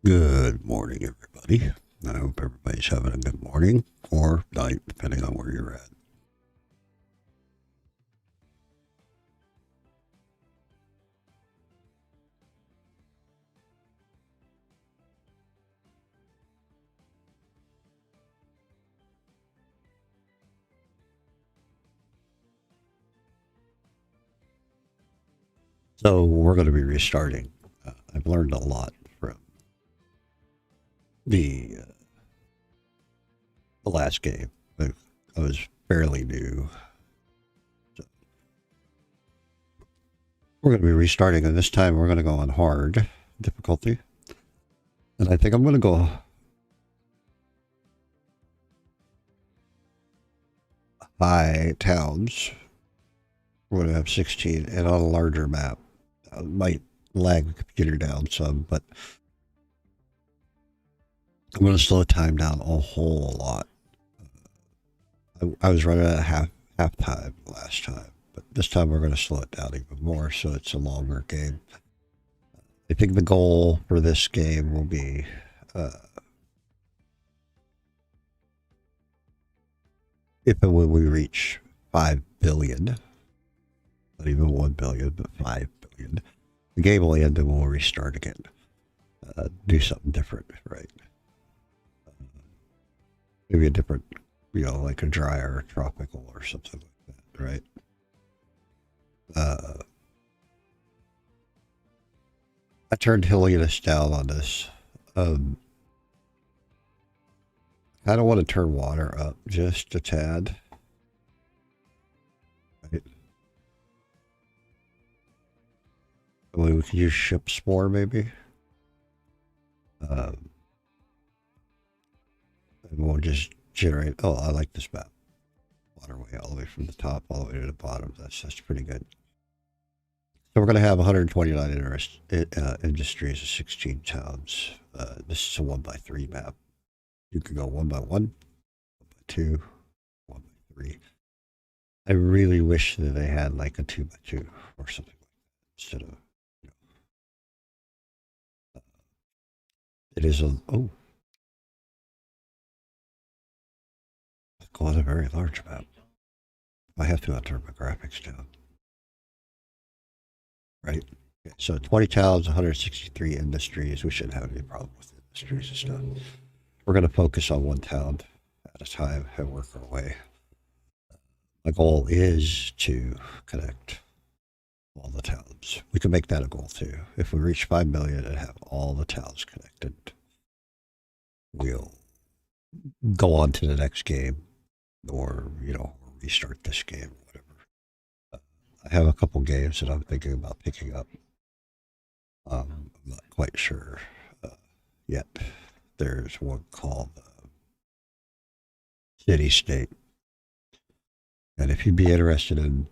Good morning, everybody. I hope everybody's having a good morning or night, depending on where you're at. So we're going to be restarting. I've learned a lot from the the last game. I was fairly new. So we're going to be restarting, and this time we're going to go on hard difficulty. And I think I'm going to go high towns. We're going to have 16 and on a larger map. Might lag the computer down some, but I'm going to slow time down a whole lot. I was running at half time last time, but this time we're going to slow it down even more, so it's a longer game. I think the goal for this game will be if and when we reach 5 billion, not even 1 billion, but 5 billion, the game will end and we'll restart again. Do something different, right? Maybe a different, like a drier tropical or something like that, right? I turned hilliness down on this. I kind of want to turn water up just a tad. Right? We could use ships more, maybe. And we'll just generate. Oh, I like this map. Waterway all the way from the top all the way to the bottom. That's pretty good. So we're going to have 129 industries of 16 towns. This is a 1x3 map. You can go 1x1, 1x2, 1x3. I really wish that they had like a 2x2 or something like that instead of, it is a, oh, it's a very large map. I have to turn my graphics down. Right? Okay, so 20 towns, 163 industries. We shouldn't have any problem with industries and stuff. We're going to focus on one town at a time and work our way. My goal is to connect all the towns. We can make that a goal too. If we reach 5 million and have all the towns connected, we'll go on to the next game or, restart this game, whatever. I have a couple games that I'm thinking about picking up. I'm not quite sure yet. There's one called City State. And if you'd be interested in,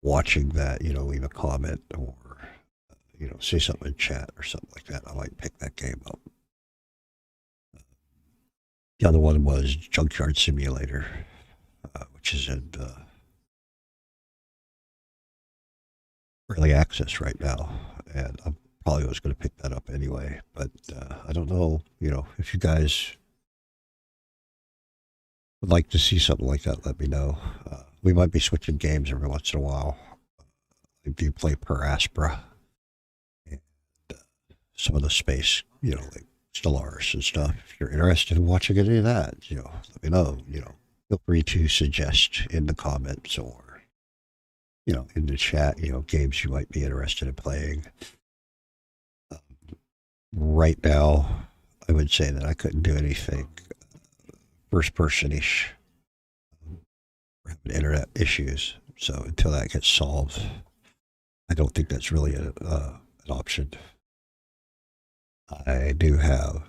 watching that, leave a comment or, say something in chat or something like that, I might pick that game up. The other one was Junkyard Simulator, which is in early access right now. And I probably was going to pick that up anyway. But I don't know, if you guys would like to see something like that, let me know. We might be switching games every once in a while. I do play Per Aspera and some of the space, like Stellaris and stuff. If you're interested in watching any of that, let me know. Feel free to suggest in the comments or, in the chat, games you might be interested in playing. Right now, I would say that I couldn't do anything first person-ish. We're having internet issues, so until that gets solved, I don't think that's really an option. I do have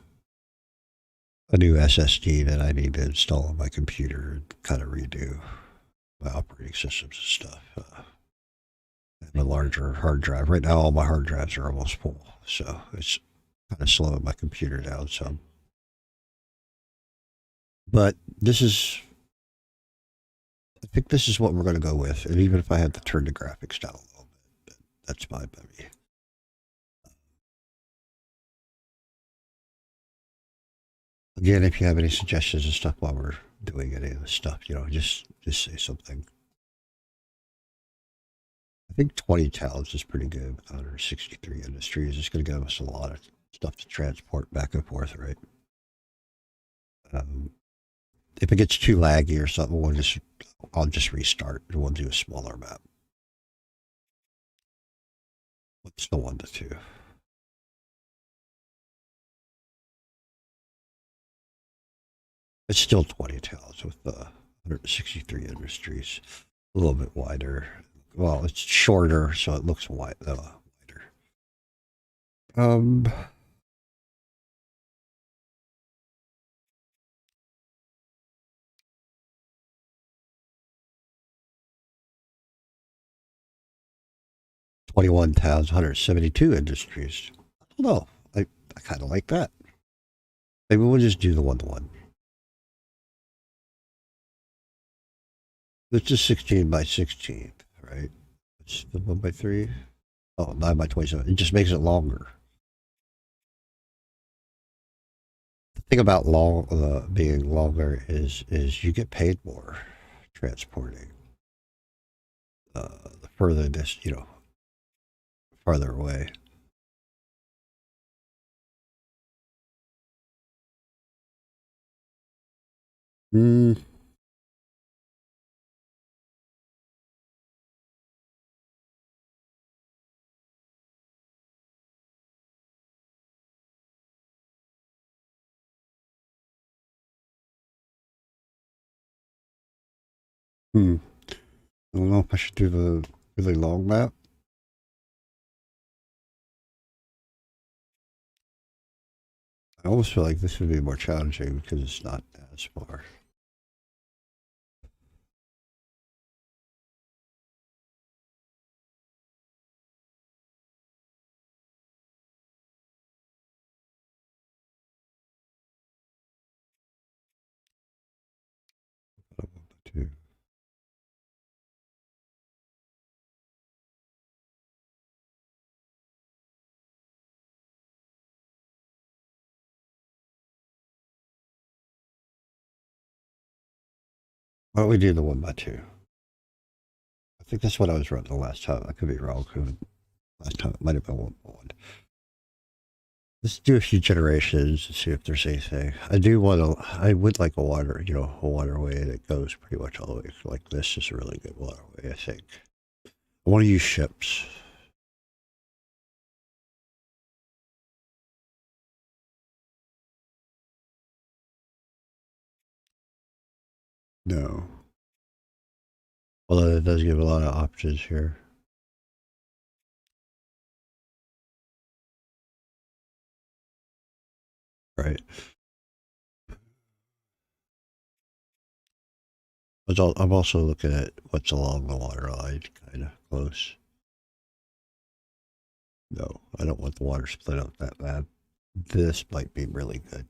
a new SSD that I need to install on my computer and kind of redo my operating systems and stuff. And a larger hard drive. Right now, all my hard drives are almost full, so it's kind of slowing my computer down some. But I think this is what we're going to go with. And even if I had to turn the graphics down a little bit, that's fine by me. Again, if you have any suggestions and stuff while we're doing any of this stuff, just say something. I think 20 towns is pretty good. 163 industries. It's going to give us a lot of stuff to transport back and forth, right? If it gets too laggy or something, I'll just restart and we'll do a smaller map. What's the 1 to 2? It's still 20 towns with 163 industries. A little bit wider. Well, it's shorter, so it looks wider. 21 towns, 172 industries. I don't know. I kind of like that. Maybe we'll just do the 1 to 1. This is 16 by 16, right? It's the 1 by 3. Oh, 9 by 27. It just makes it longer. The thing about being longer is you get paid more transporting. The further this, farther away. Hmm. I don't know if I should do the really long map. I almost feel like this would be more challenging because it's not as far. Two. Why don't we do the 1 by 2? I think that's what I was running the last time. I could be wrong. Last time it might have been 1 by 1. Let's do a few generations and see if there's anything. I would like a waterway that goes pretty much all the way. Like this is a really good waterway, I think. I want to use ships. No. Although it does give a lot of options here. Right. I'm also looking at what's along the water line, kind of close. No, I don't want the water split up that bad. This might be really good.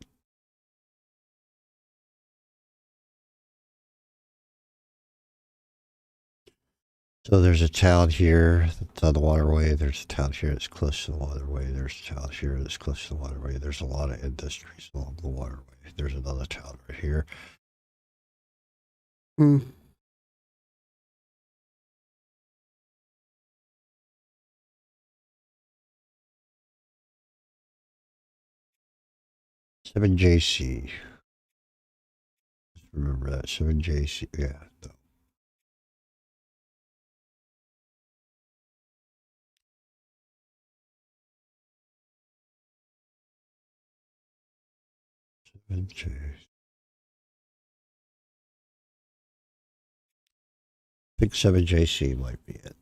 So there's a town here that's on the waterway. There's a town here that's close to the waterway. There's a town here that's close to the waterway. There's a lot of industries along the waterway. There's another town right here. 7JC. Remember that 7JC? Yeah. No. I think 7JC might be it.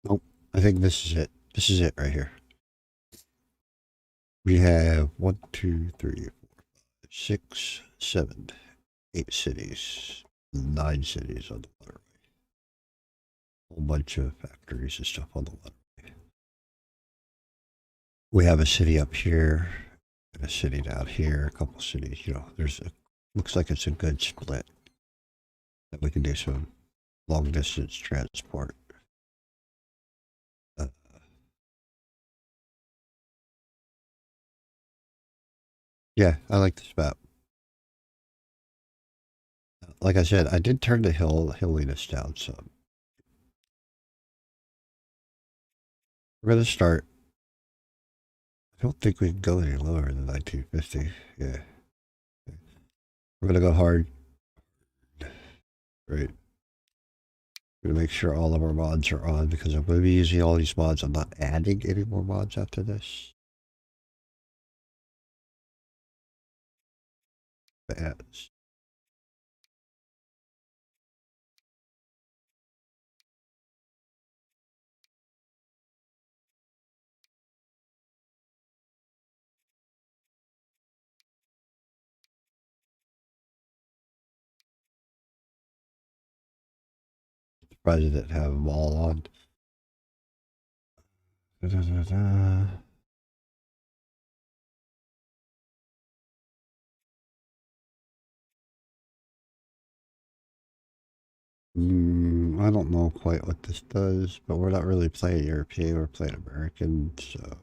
Nope. I think this is it. This is it right here. We have 1, 2, 3, 4, 5, 6, 7, 8 cities, 9 cities on the waterway. A whole bunch of factories and stuff on the waterway. We have a city up here and a city down here, a couple cities. Looks like it's a good split that we can do some long distance transport. Yeah, I like this map. Like I said, I did turn the hilliness down some. We're gonna start. I don't think we can go any lower than 1950. Yeah, we're gonna go hard. Right. We're gonna make sure all of our mods are on because I'm gonna be using all these mods. I'm not adding any more mods after this. Ads. Surprised I didn't have them all on. Da, da, da, da. I don't know quite what this does, but we're not really playing European, we're playing American, so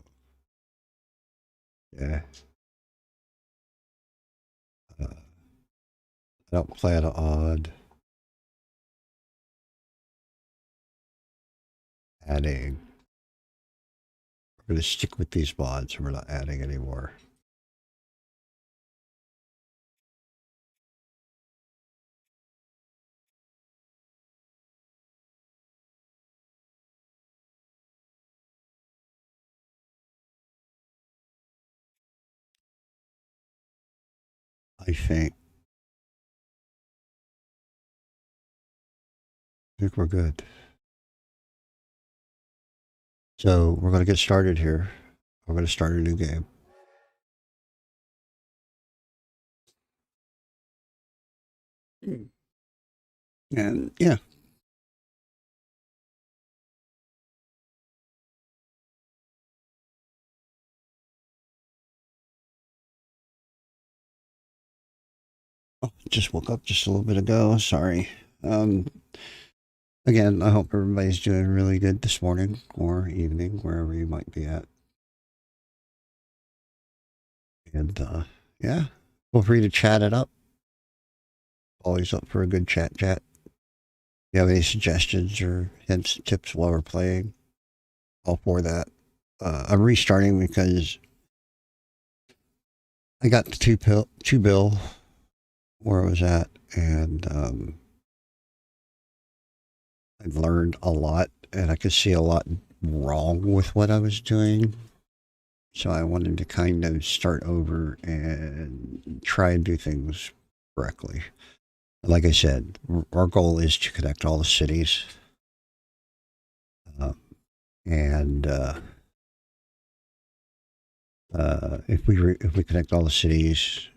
yeah. I don't plan on adding. We're going to stick with these mods, and we're not adding anymore. I think we're good. So we're going to get started here. We're going to start a new game. And yeah. Oh, just woke up just a little bit ago. Sorry. Again, I hope everybody's doing really good this morning or evening, wherever you might be at. And yeah, feel free to chat it up. Always up for a good chat. If you have any suggestions or hints, tips while we're playing, all for that. I'm restarting because I got the two bill where I was at, and I've learned a lot, and I could see a lot wrong with what I was doing. So I wanted to kind of start over and try and do things correctly. Like I said, our goal is to connect all the cities, and if we connect all the cities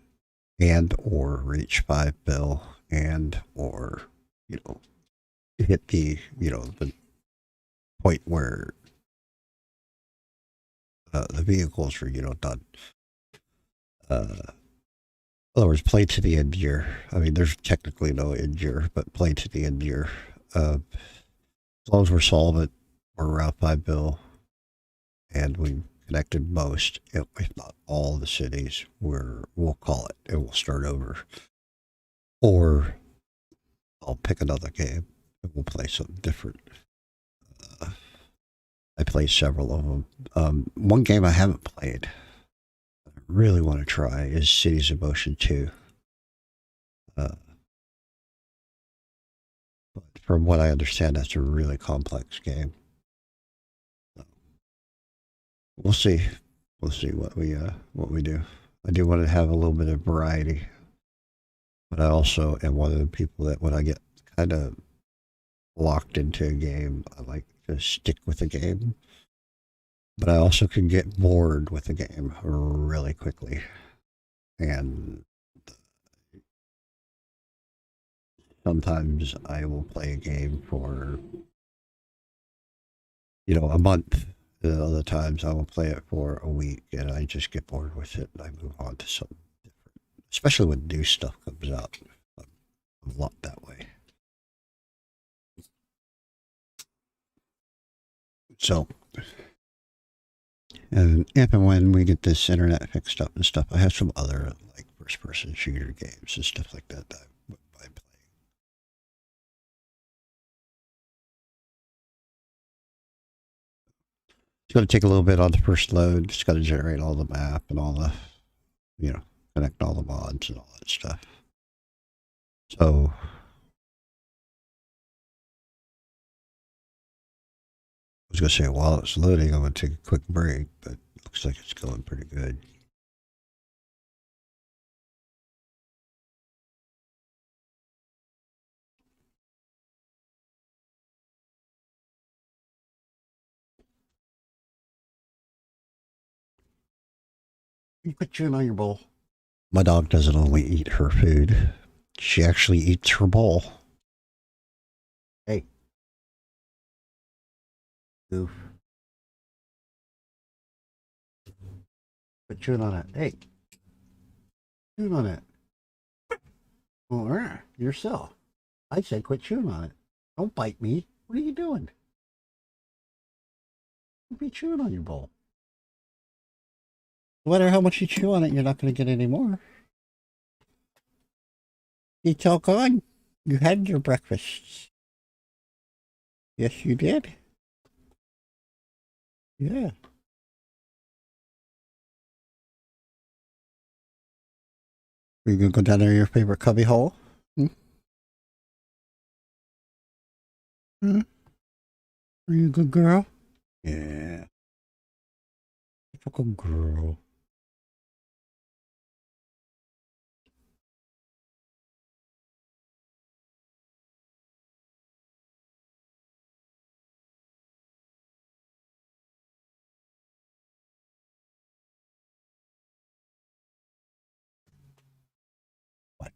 and or reach 5 bill and or hit the the point where the vehicles are done. In other words, play to the end year. I mean, there's technically no end year, but play to the end year. As long as we're solvent, we're around 5 bill, and we've connected most, if not all, the cities, we'll call it and we'll start over. Or I'll pick another game and we'll play something different. I played several of them. One game I haven't played, I really want to try, is Cities of Motion 2. But from what I understand, that's a really complex game. We'll see. We'll see what we do. I do want to have a little bit of variety, but I also am one of the people that when I get kind of locked into a game, I like to stick with the game. But I also can get bored with the game really quickly, and sometimes I will play a game for a month. The other times I will play it for a week, and I just get bored with it, and I move on to something different. Especially when new stuff comes out, I'm a lot that way. So, and if and when we get this internet fixed up and stuff, I have some other like first-person shooter games and stuff like that that I wouldn't mind playing. It's going to take a little bit on the first load. It's got to generate all the map and all the, you know, connect all the mods and all that stuff. So, I was going to say while it's loading, I'm going to take a quick break, but it looks like it's going pretty good. You put chewing on your bowl. My dog doesn't only eat her food, she actually eats her bowl. Hey, goof. Quit chewing on it. Hey, chewing on it. Well, yourself. I said quit chewing on it. Don't bite me. What are you doing? Don't be chewing on your bowl. No matter how much you chew on it, you're not going to get any more. It's all gone. You had your breakfast. Yes, you did. Yeah. Are you going to go down there in your favorite cubby hole? Hmm? Hmm? Are you a good girl? Yeah. You're a good girl. What?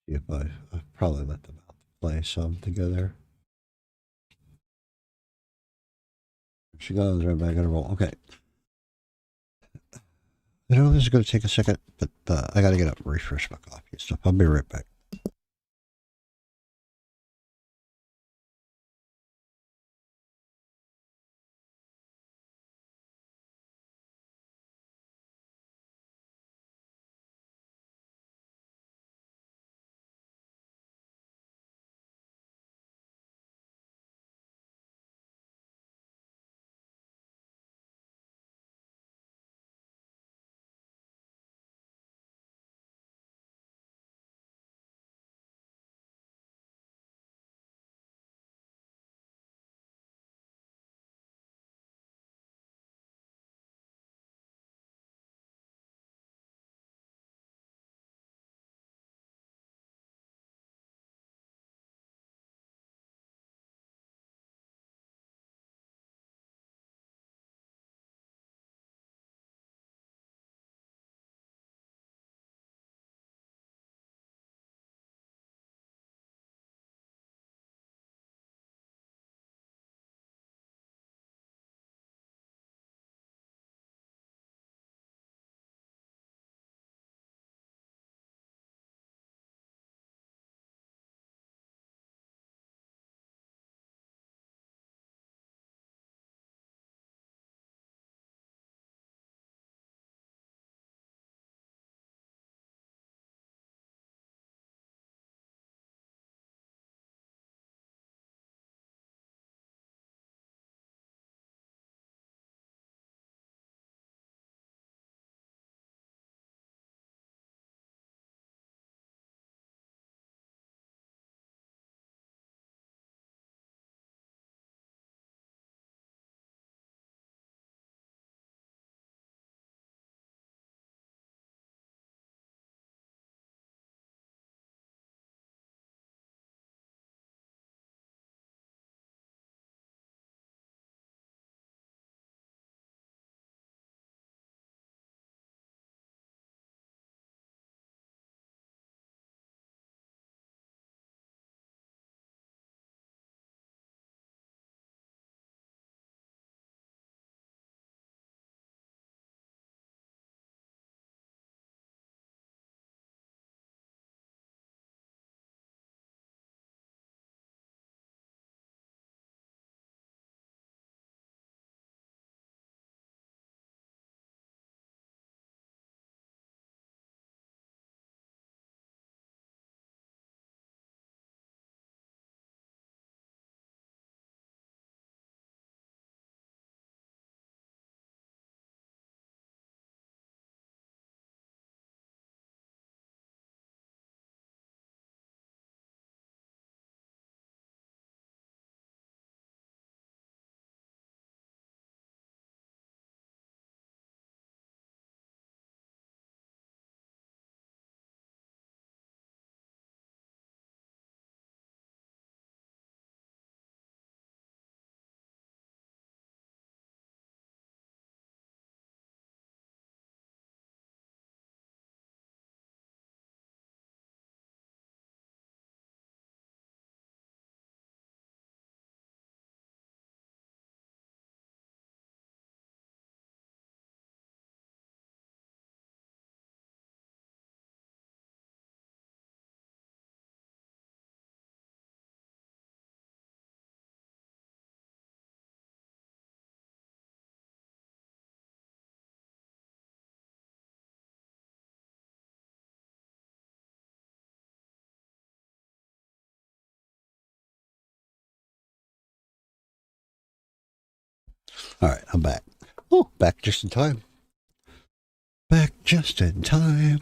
See if I probably let them out to play some together. She goes right back in a roll. Okay. I know this is going to take a second, but I got to get up and refresh my coffee and stuff. I'll be right back. All right, I'm back. Oh, back just in time. Back just in time.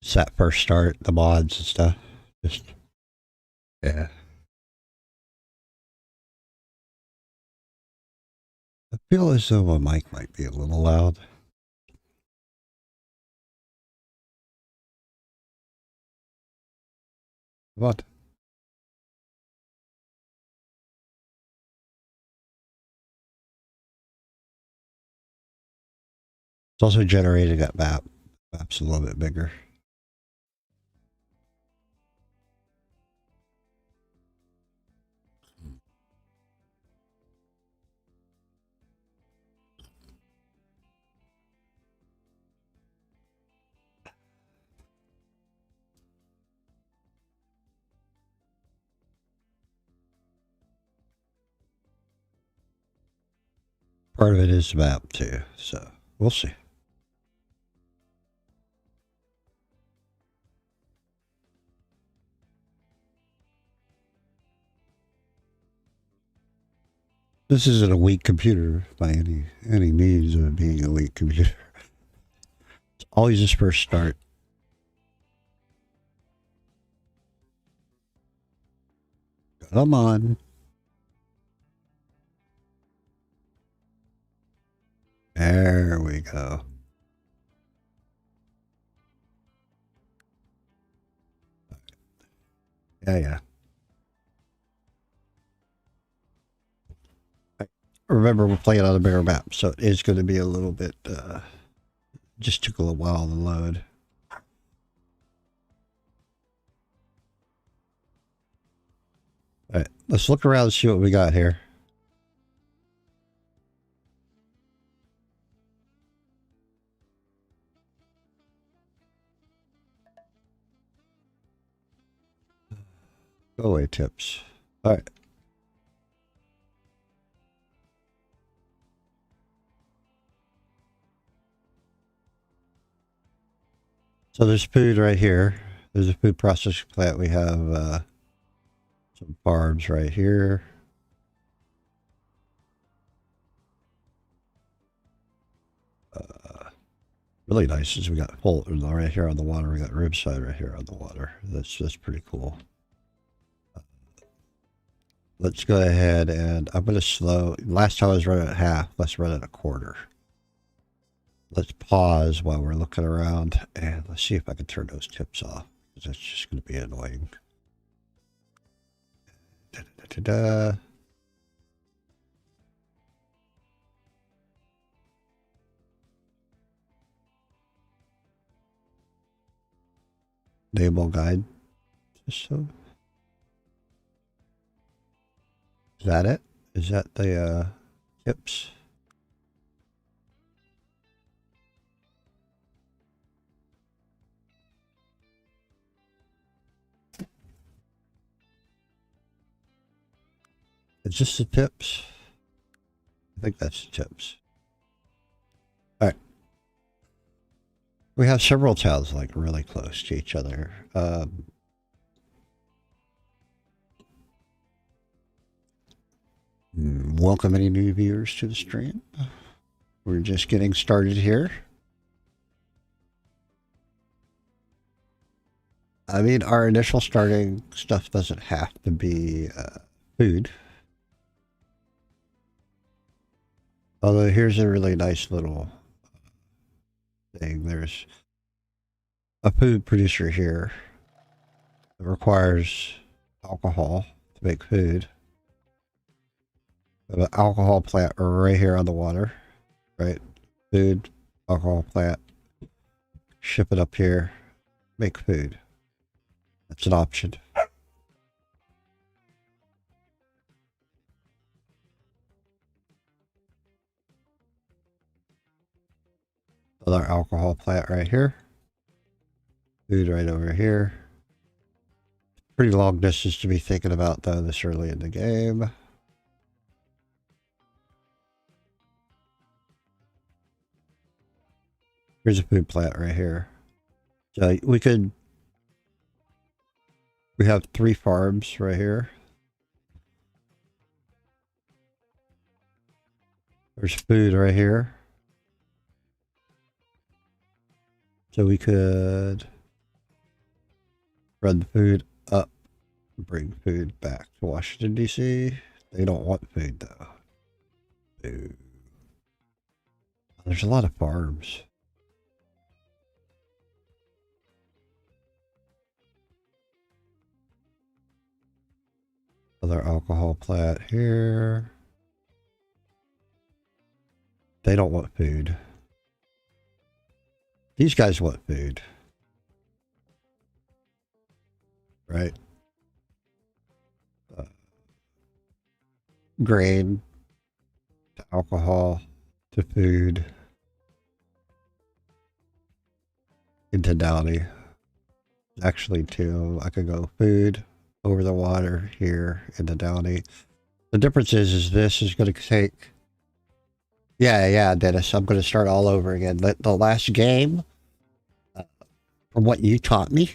It's that first start, the mods and stuff. Just, yeah. I feel as though my mic might be a little loud. What? It's also generating that map. Map's a little bit bigger. Part of it is the map too, so we'll see. This isn't a weak computer by any means of it being a weak computer. It's always this first start. Come on. There we go. Yeah. Remember, we're playing on a bigger map, so it is going to be a little bit, just took a little while to load. All right, let's look around and see what we got here. Go away, tips. All right. So there's food right here. There's a food processing plant. We have some farms right here. Really nice is we got Fulton right here on the water. We got Ribside right here on the water. That's pretty cool. Let's go ahead and I'm going to slow. Last time I was running at half. Let's run at a quarter. Let's pause while we're looking around and let's see if I can turn those tips off because that's just going to be annoying. Da-da-da-da-da. Enable guide system. Is that it? Is that the tips? Is this the tips? I think that's the tips. All right. We have several towns like really close to each other. Welcome any new viewers to the stream. We're just getting started here. I mean, our initial starting stuff doesn't have to be food. Although here's a really nice little thing. There's a food producer here that requires alcohol to make food. We have an alcohol plant right here on the water, right? Food, alcohol plant, ship it up here, make food. That's an option. Another alcohol plant right here. Food right over here. Pretty long distance to be thinking about though this early in the game. Here's a food plant right here. So we have 3 farms right here. There's food right here. So we could run the food up, bring food back to Washington, D.C. They don't want food, though. Food. There's a lot of farms. Another alcohol plant here. They don't want food. These guys want food. Right? Grain to alcohol to food into Downey. Actually, too, I could go food over the water here into Downey. The difference is this is going to take. Yeah, Dennis. I'm going to start all over again. The last game, from what you taught me,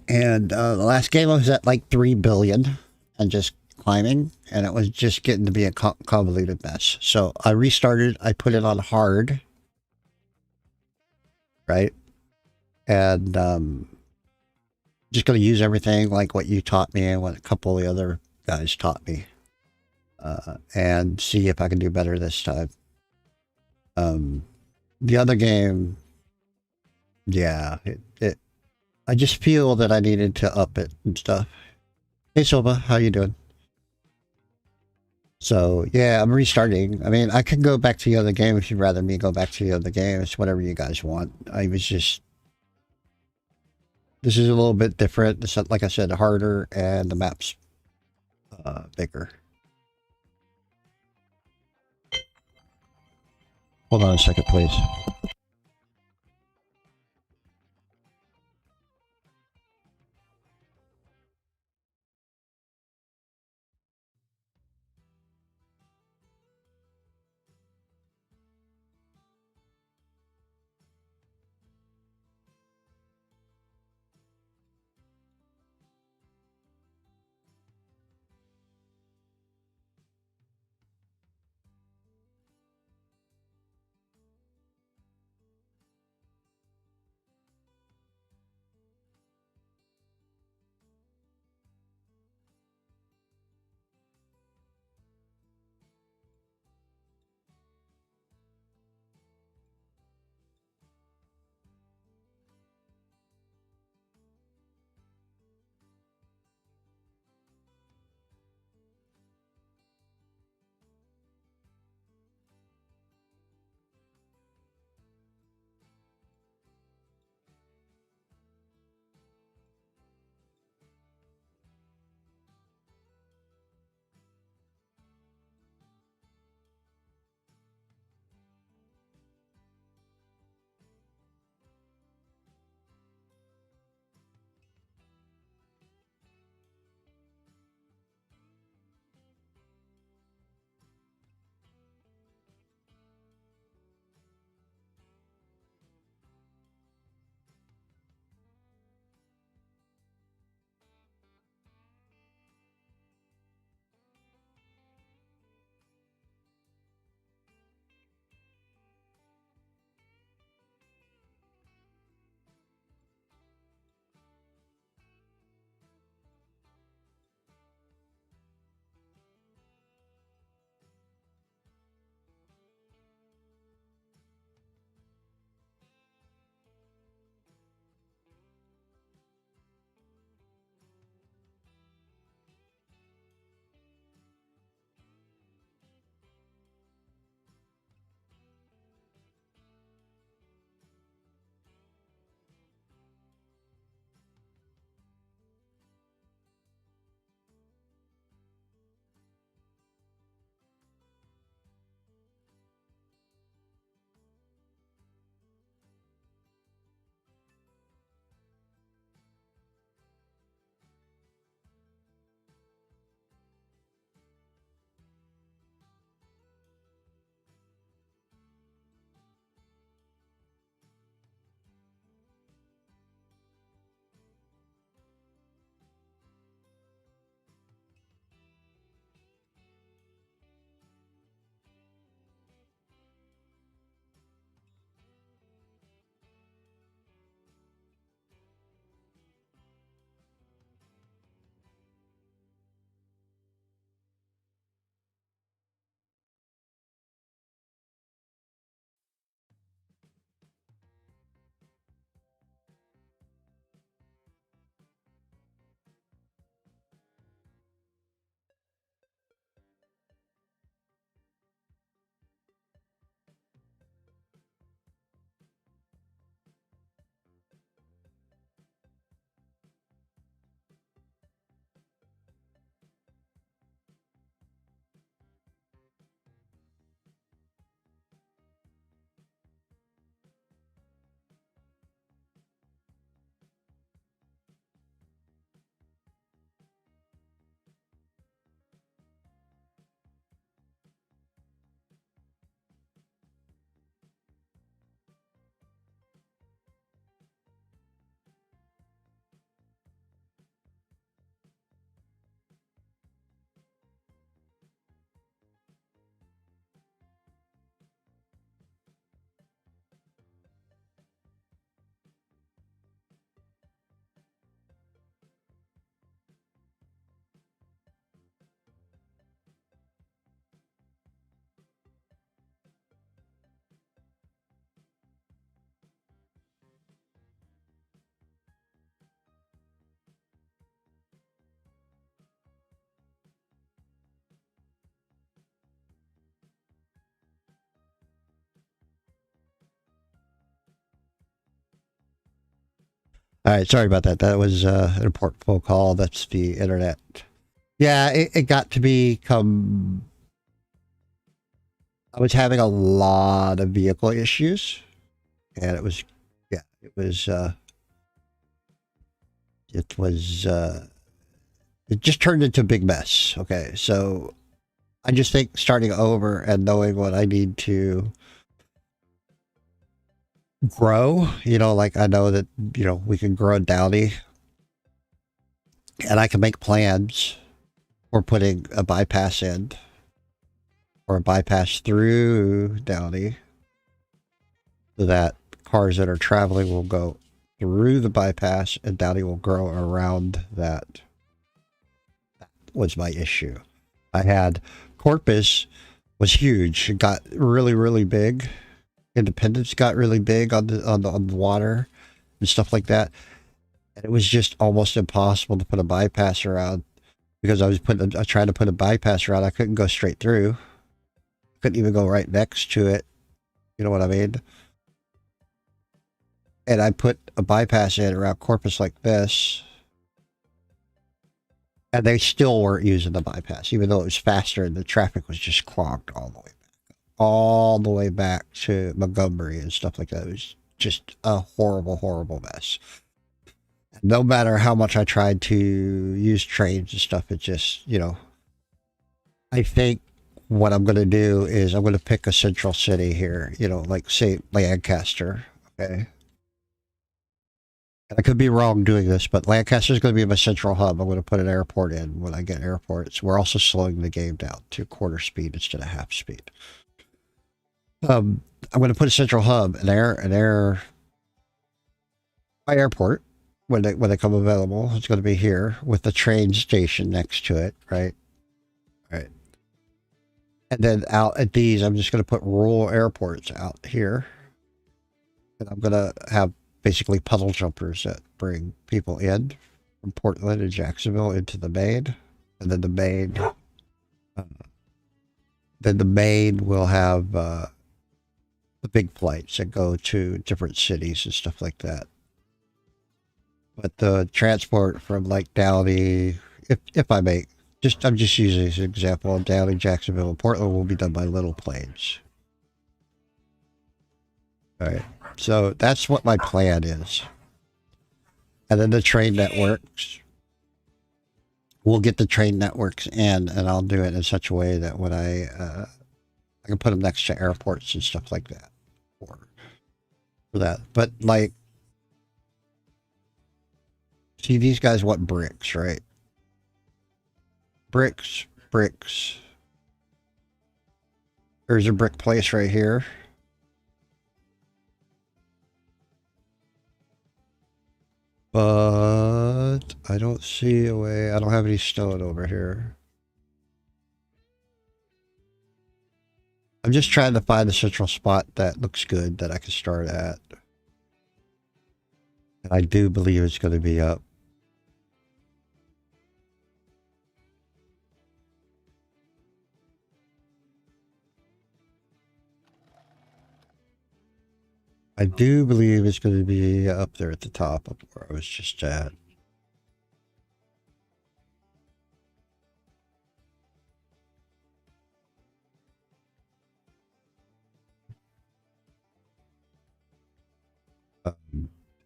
and the last game I was at like 3 billion and just climbing, and it was just getting to be a convoluted mess. So I restarted. I put it on hard, right? And just going to use everything like what you taught me and what a couple of the other guys taught me, and see if I can do better this time. The other game, yeah, I just feel that I needed to up it and stuff. Hey, Silva, how you doing? So, yeah, I'm restarting. I mean, I can go back to the other game if you'd rather me go back to the other game. It's whatever you guys want. I was just... This is a little bit different. It's, like I said, harder, and the map's bigger. Hold on a second, please. All right, sorry about that. That was an important phone call. That's the internet. Yeah, it got to become. I was having a lot of vehicle issues, and it was, yeah, it was, it just turned into a big mess. Okay, so I just think starting over and knowing what I need to grow, like I know that, we can grow Downey and I can make plans for putting a bypass in or a bypass through Downey so that cars that are traveling will go through the bypass and Downey will grow around that. That was my issue. I had Corpus was huge. It got really, really big. Independence got really big on the water and stuff like that. And it was just almost impossible to put a bypass around because I trying to put a bypass around. I couldn't go straight through. Couldn't even go right next to it. You know what I mean? And I put a bypass in around Corpus like this. And they still weren't using the bypass, even though it was faster and the traffic was just clogged all the way back. All the way back to Montgomery and stuff like that. It was just a horrible, horrible mess. No matter how much I tried to use trains and stuff, it just, I think what I'm going to do is I'm going to pick a central city here, like say Lancaster. Okay. And I could be wrong doing this, but Lancaster is going to be my central hub. I'm going to put an airport in when I get airports. We're also slowing the game down to quarter speed instead of half speed. I'm going to put a central hub, an airport when they come available. It's going to be here with the train station next to it, right? Right. And then out at these, I'm just going to put rural airports out here. And I'm going to have basically puddle jumpers that bring people in from Portland and Jacksonville into the main. And then the main will have the big flights that go to different cities and stuff like that. But the transport from like Downey, if I make, I'm just using as an example of Downey, Jacksonville, and Portland will be done by little planes. All right. So that's what my plan is. And then the train networks. We'll get the train networks in, and I'll do it in such a way that when I can put them next to airports and stuff like that for that. But like, see, these guys want bricks, right? Bricks. There's a brick place right here. But I don't see a way. I don't have any stone over here. I'm just trying to find a central spot that looks good that I can start at. And I do believe it's going to be up. I do believe it's going to be up there at the top of where I was just at.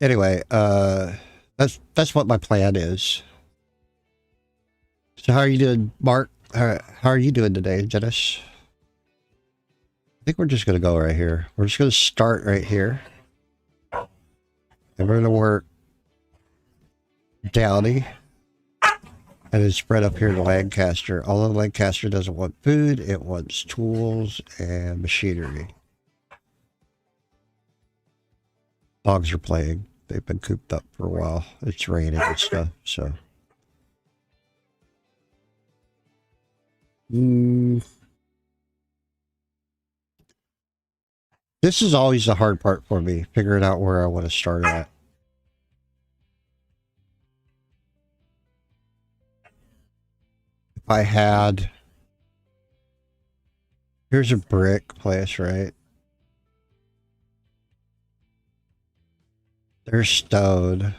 Anyway, that's what my plan is. So how are you doing, Mark? How are you doing today, Dennis? I think we're just going to go right here. We're just going to start right here. And we're going to work Downey. And then spread up here to Lancaster. Although Lancaster doesn't want food, it wants tools and machinery. Dogs are playing. They've been cooped up for a while. It's raining and stuff, so. This is always the hard part for me, figuring out where I want to start at. If I had... Here's a brick place, right? There's stone.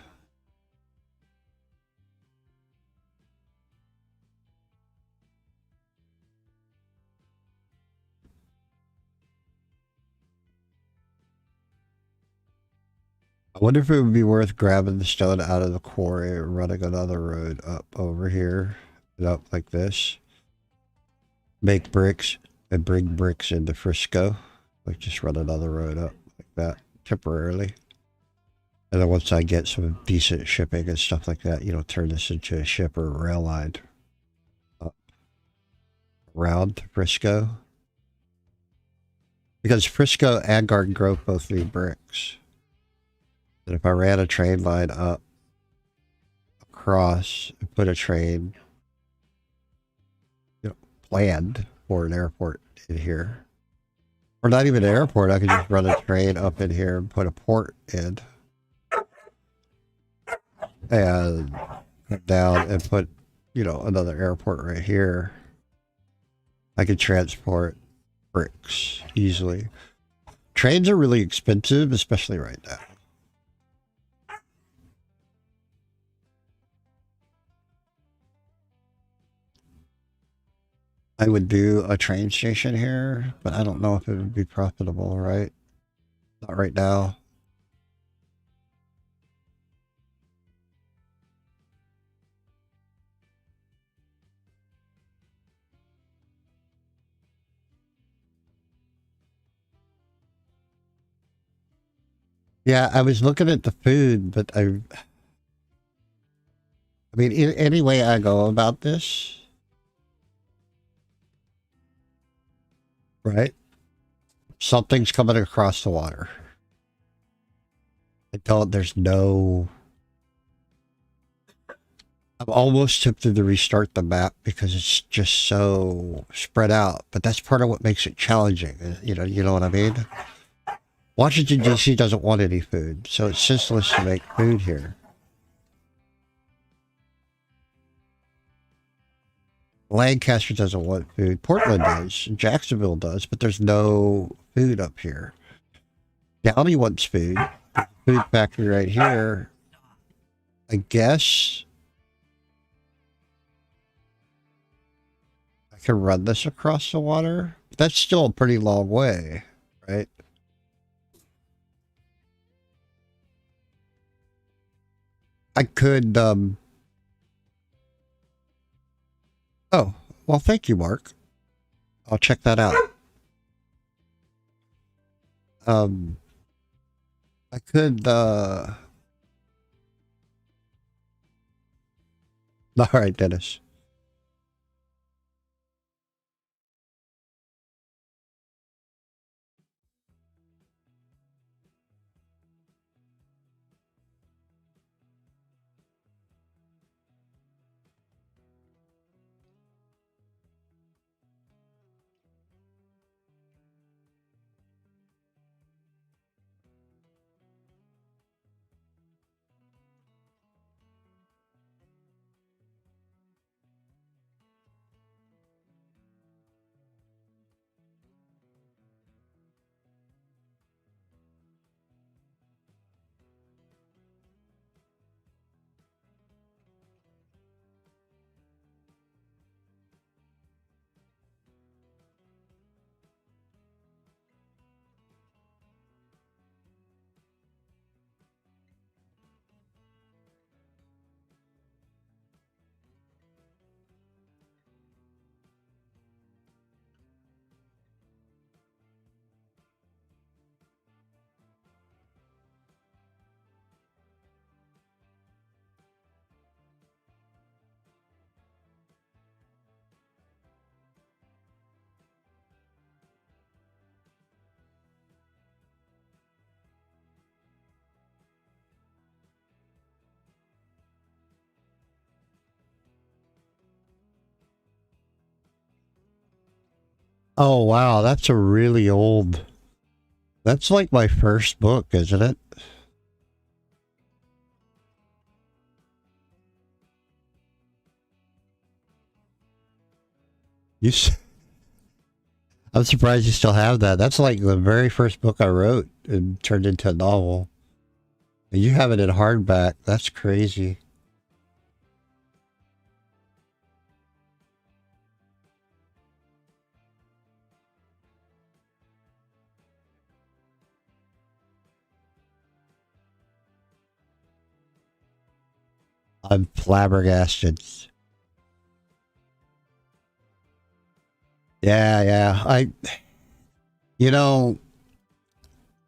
I wonder if it would be worth grabbing the stone out of the quarry and running another road up over here and up like this. Make bricks and bring bricks into Frisco. Like just run another road up like that temporarily. And then once I get some decent shipping and stuff like that, turn this into a ship or a rail line up around Frisco. Because Frisco and Garden Grove both need bricks. And if I ran a train line up across and put a train, planned for an airport in here. Or not even an airport, I could just run a train up in here and put a port in. And come down and put, another airport right here. I could transport bricks easily. Trains are really expensive, especially right now. I would do a train station here, but I don't know if it would be profitable, right? Not right now. Yeah, I was looking at the food, but I mean, any way I go about this, right? Something's coming across the water. There's no. I'm almost tempted to restart the map because it's just so spread out, but that's part of what makes it challenging. You know what I mean? Washington, D.C. doesn't want any food, so it's senseless to make food here. Lancaster doesn't want food. Portland does. Jacksonville does, but there's no food up here. Downey wants food. Food factory right here. I guess I can run this across the water. That's still a pretty long way, right? I could, oh, well, thank you, Mark. I'll check that out. I could, all right, Dennis. Oh, wow, that's a really old. That's like my first book, isn't it? You, I'm surprised you still have that. That's like the very first book I wrote and turned into a novel. And you have it in hardback. That's crazy. I'm flabbergasted. Yeah, yeah. You know,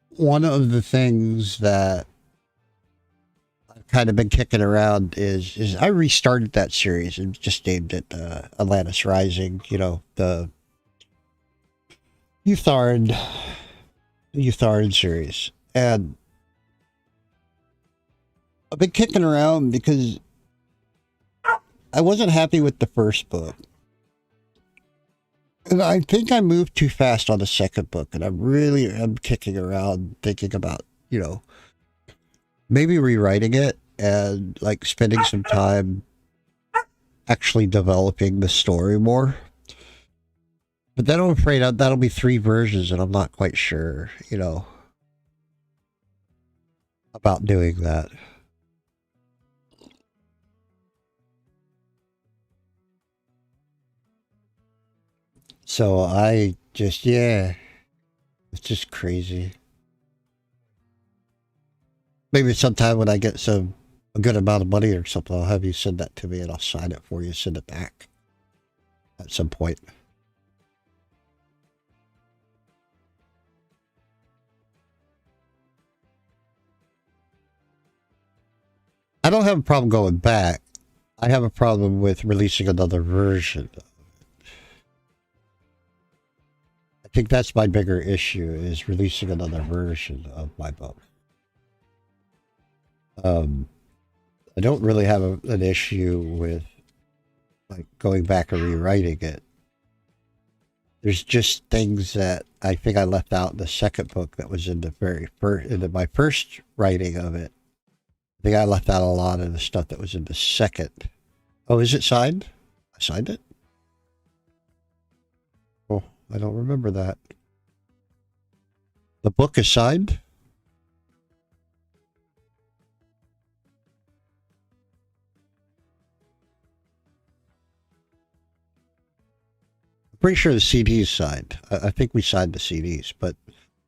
one of the things that I've kind of been kicking around is I restarted that series and just named it Atlantis Rising. You know, the Uthard series, and I've been kicking around because I wasn't happy with the first book. And I think I moved too fast on the second book, and I'm kicking around thinking about, you know, maybe rewriting it and like spending some time actually developing the story more. But then I'm afraid that'll be 3 versions, and I'm not quite sure, you know, about doing that. So I just, yeah, it's just crazy. Maybe sometime when I get a good amount of money or something, I'll have you send that to me and I'll sign it for you, send it back at some point. I don't have a problem going back. I have a problem with releasing another version. I think that's my bigger issue, is releasing another version of my book. I don't really have an issue with like going back and rewriting it. There's just things that I think I left out in the second book that was in the very first, my first writing of it. I think I left out a lot of the stuff that was in the second. Oh, is it signed? I signed it? Oh, I don't remember that. The book is signed? I'm pretty sure the CD is signed. I think we signed the CDs, but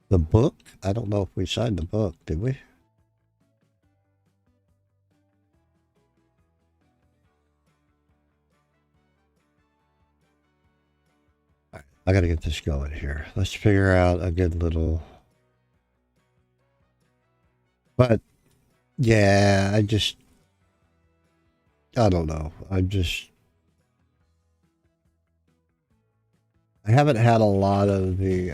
the book? I don't know if we signed the book, did we? All right, I gotta get this going here. Let's figure out a good little... But, yeah, I don't know. I haven't had a lot of the,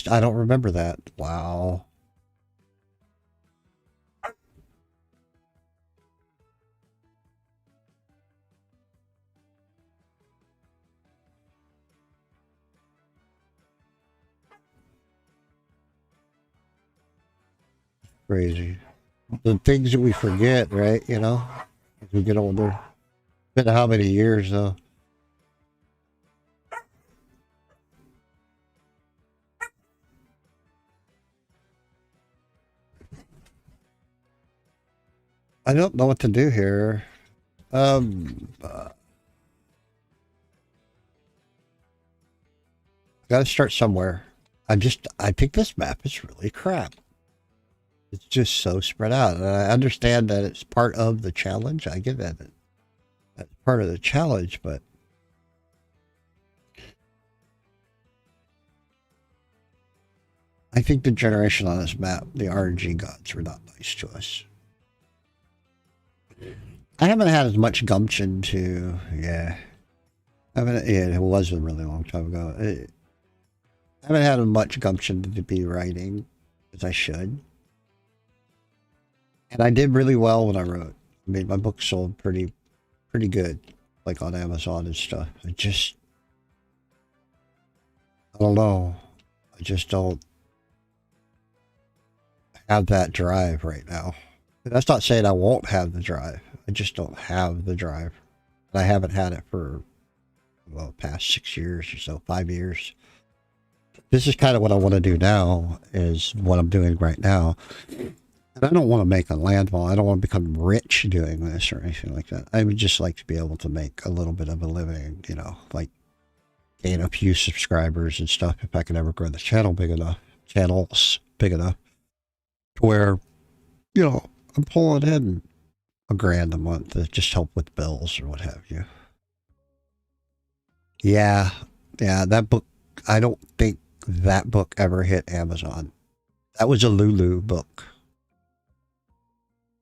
I don't remember that. Wow. Crazy. The things that we forget, right? You know, as we get older. Been how many years though? I don't know what to do here. Gotta start somewhere. I think this map is really crap. It's just so spread out. And I understand that it's part of the challenge. I get that. That's part of the challenge, but I think the generation on this map, the RNG gods, were not nice to us. I haven't had as much gumption to, yeah. It was a really long time ago. I haven't had much gumption to be writing as I should. And I did really well when I wrote. I mean, my book sold pretty good, like on Amazon and stuff. I don't know. I just don't have that drive right now. That's not saying I won't have the drive. I just don't have the drive. And I haven't had it for, well, past 6 years or so, 5 years. This is kind of what I want to do now, is what I'm doing right now. And I don't want to make a landfall. I don't want to become rich doing this or anything like that. I would just like to be able to make a little bit of a living, you know, like gain a few subscribers and stuff if I can ever grow the channels big enough to where, you know, I'm pulling in $1,000 a month to just help with bills or what have you. Yeah, that book, I don't think that book ever hit Amazon. That was a Lulu book.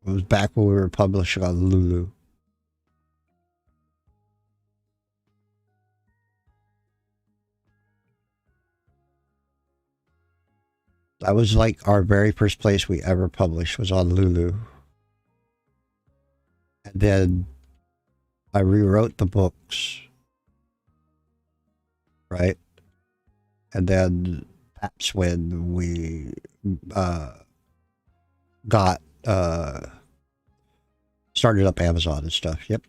It was back when we were publishing on Lulu. That was like our very first place we ever published was on Lulu. And then I rewrote the books, right? And then that's when we got started up Amazon and stuff. Yep.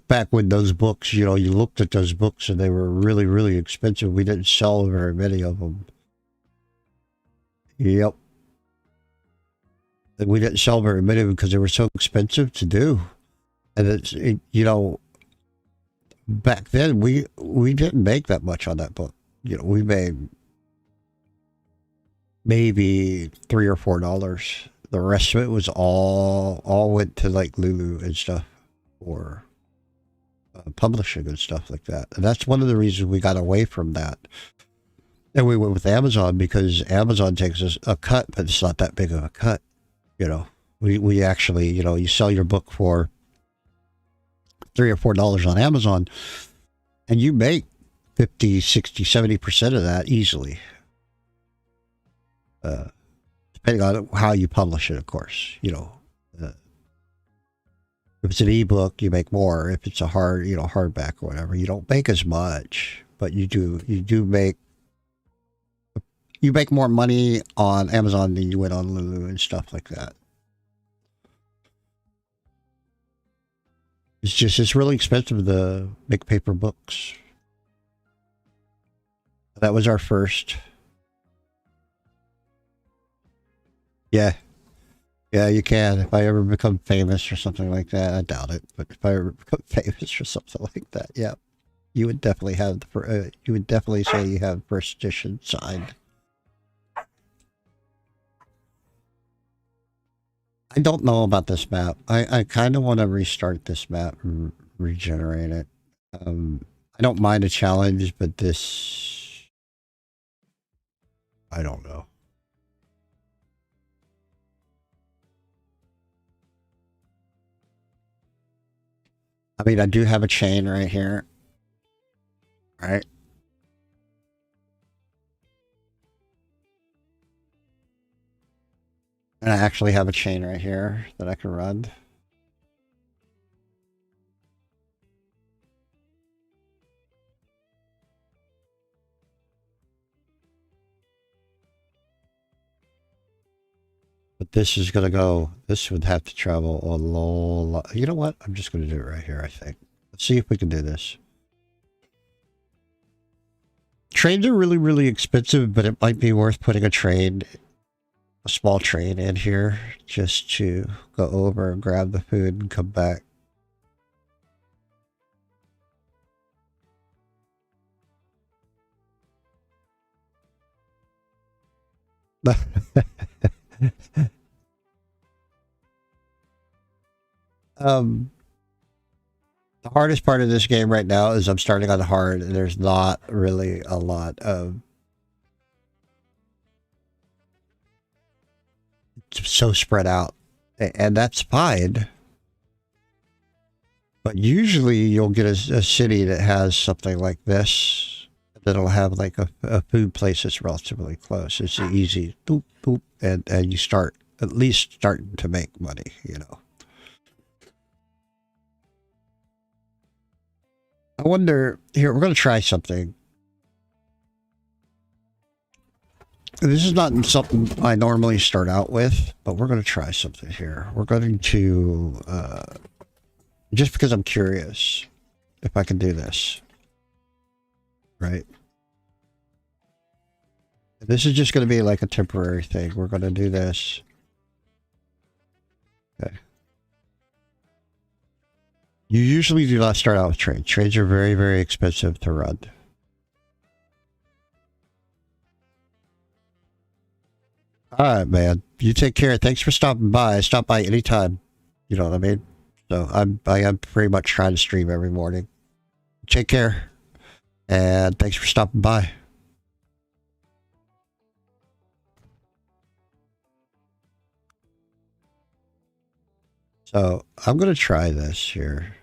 Back when those books, you know, you looked at those books and they were really, really expensive. We didn't sell very many of them. Yep. And we didn't sell very many because they were so expensive to do. And you know, back then we didn't make that much on that book. You know, we made maybe $3 or $4. The rest of it was all went to like Lulu and stuff, or publishing and stuff like that. And that's one of the reasons we got away from that. And we went with Amazon because Amazon takes us a cut, but it's not that big of a cut. You know, we actually, you know, you sell your book for $3 or $4 on Amazon and you make 50, 60, 70% of that easily. Depending on how you publish it, of course, you know. If it's an ebook, you make more. If it's a hardback or whatever, you don't make as much, but you make more money on Amazon than you would on Lulu and stuff like that. It's really expensive to make paper books. That was our first. Yeah. Yeah, you can. If I ever become famous or something like that, I doubt it. But if I ever become famous or something like that, yeah, you would definitely have you would definitely say you have first edition signed. I don't know about this map. I kind of want to restart this map and regenerate it. I don't mind a challenge, but this, I don't know. I mean, I do have a chain right here. Right? And I actually have a chain right here that I can run. But this is going to go, this would have to travel a lot. You know what? I'm just going to do it right here, I think. Let's see if we can do this. Trains are really, really expensive, but it might be worth putting a small train in here just to go over and grab the food and come back. The hardest part of this game right now is I'm starting on hard and there's not really a lot of, it's so spread out, and that's fine. But usually you'll get a city that has something like this that'll have like a food place that's relatively close. It's easy, boop, boop, and you start at least starting to make money, you know. I wonder, here, we're going to try something. This is not something I normally start out with, but we're going to try something here. We're going to, just because I'm curious if I can do this, right? This is just going to be like a temporary thing. We're going to do this. Okay. You usually do not start out with trades. Trades are very, very expensive to run. All right, man. You take care. Thanks for stopping by. Stop by anytime. You know what I mean? So I am pretty much trying to stream every morning. Take care. And thanks for stopping by. So I'm going to try this here.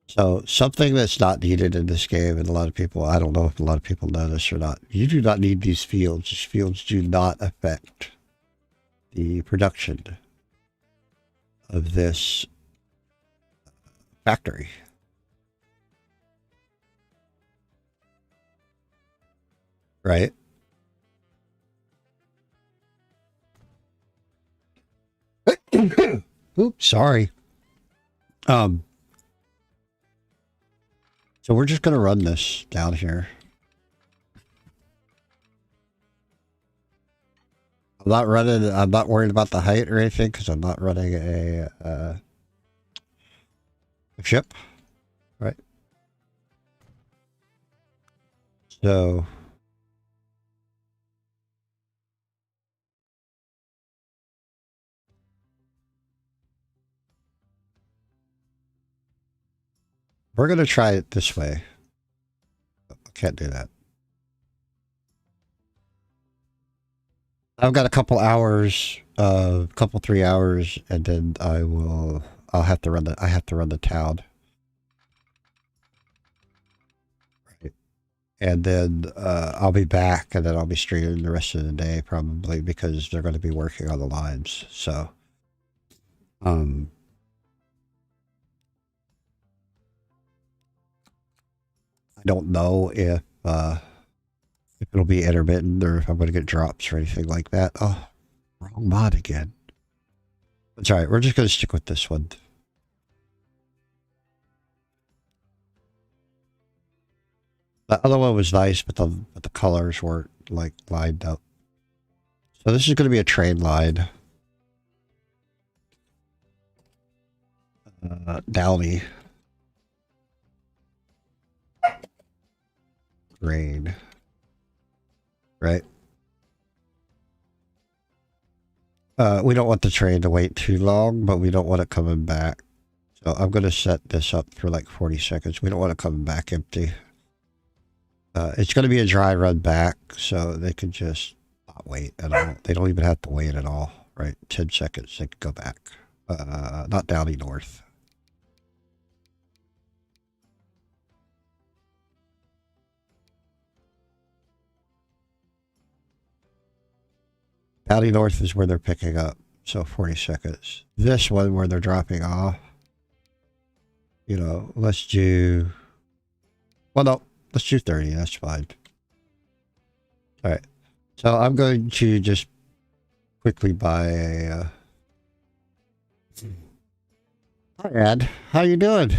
So something that's not needed in this game, and a lot of people, I don't know if a lot of people know this or not, you do not need these fields. These fields do not affect the production of this factory. Right? Oops, sorry. So we're just gonna run this down here. I'm not worried about the height or anything because I'm not running a ship, right? So we're gonna try it this way. I can't do that. I've got a couple hours, couple 3 hours, and then I'll have to run the town. Right. And then I'll be back, and then I'll be streaming the rest of the day probably because they're going to be working on the lines. So, I don't know if it'll be intermittent or if I'm going to get drops or anything like that. Oh, wrong mod again. It's all right. We're just going to stick with this one. The other one was nice, but the colors weren't like lined up. So this is going to be a train line. Downey. Grain. Right? We don't want the train to wait too long, but we don't want it coming back. So I'm going to set this up for like 40 seconds. We don't want it coming back empty. It's going to be a dry run back, so they can just not wait at all. They don't even have to wait at all, right? 10 seconds, they can go back. Not Downey North. Downey North is where they're picking up, so 40 seconds. This one where they're dropping off, you know, let's do... Well, no, let's do 30, that's fine. All right, so I'm going to just quickly buy a... Hi, Ed. How you doing?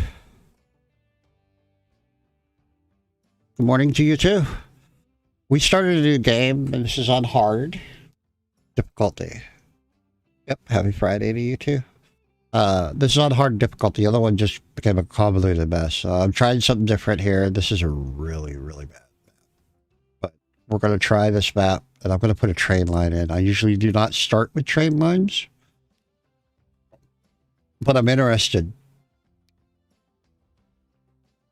Good morning to you, too. We started a new game, and this is on hard difficulty. Yep, happy Friday to you, too. This is on hard difficulty. The other one just became a convoluted mess. I'm trying something different here. This is a really, really bad map. But we're going to try this map, and I'm going to put a train line in. I usually do not start with train lines. But I'm interested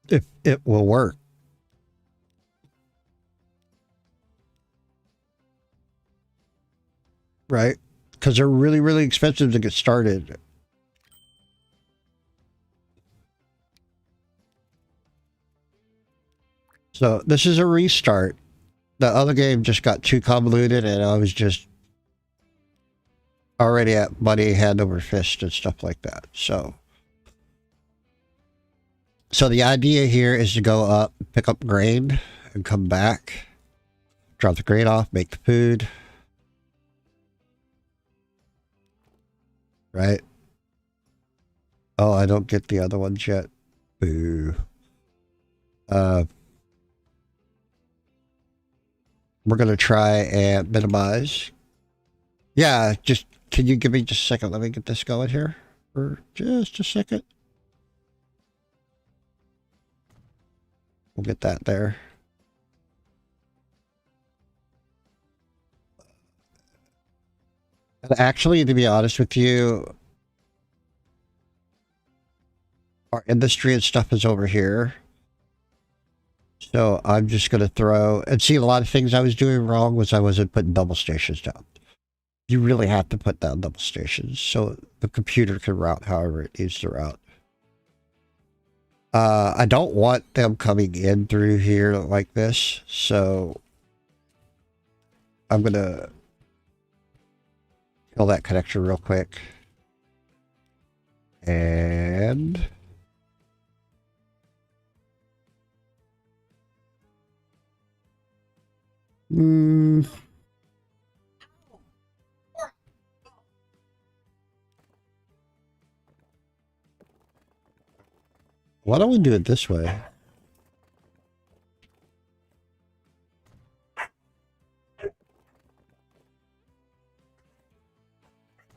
if it will work. Right? Because they're really, really expensive to get started. So this is a restart. The other game just got too convoluted and I was just already at money hand over fist and stuff like that. So the idea here is to go up, pick up grain, and come back, drop the grain off, make the food. Right? Oh, I don't get the other ones yet. Boo. We're going to try and minimize. Yeah, just can you give me just a second? Let me get this going here for just a second. We'll get that there. And actually, to be honest with you, our industry and stuff is over here. So I'm just going to throw, and see, a lot of things I was doing wrong was I wasn't putting double stations down. You really have to put down double stations so the computer can route however it needs to route. I don't want them coming in through here like this, so I'm going to kill that connector real quick. And why don't we do it this way?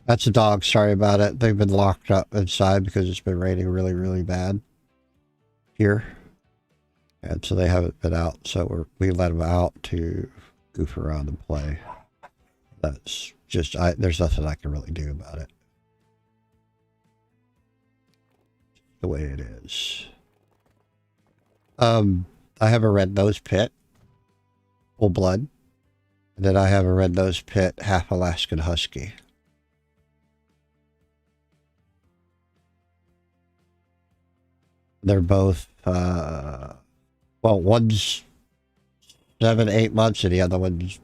That's a dog. Sorry about it. They've been locked up inside because it's been raining really, really bad here. And so they haven't been out. So we let them out to goof around and play. That's just, there's nothing I can really do about it. The way it is. I have a red-nosed pit. Full blood. And then I have a red-nosed pit, half Alaskan Husky. They're both, well, one's 7, 8 months, and the other one's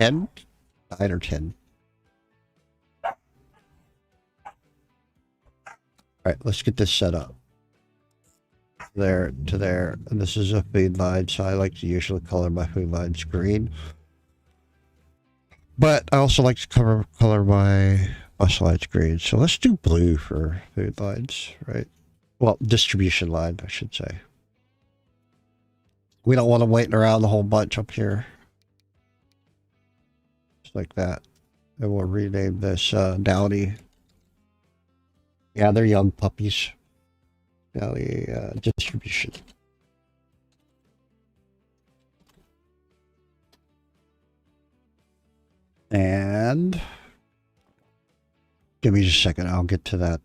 10, 9 or 10. All right, let's get this set up. There to there, and this is a food line, so I like to usually color my food lines green. But I also like to color my bus lines green. So let's do blue for food lines, right? Well, distribution line, I should say. We don't want them waiting around the whole bunch up here. Just like that. And we'll rename this Downy. Yeah, they're young puppies. Downy distribution. And give me just a second. I'll get to that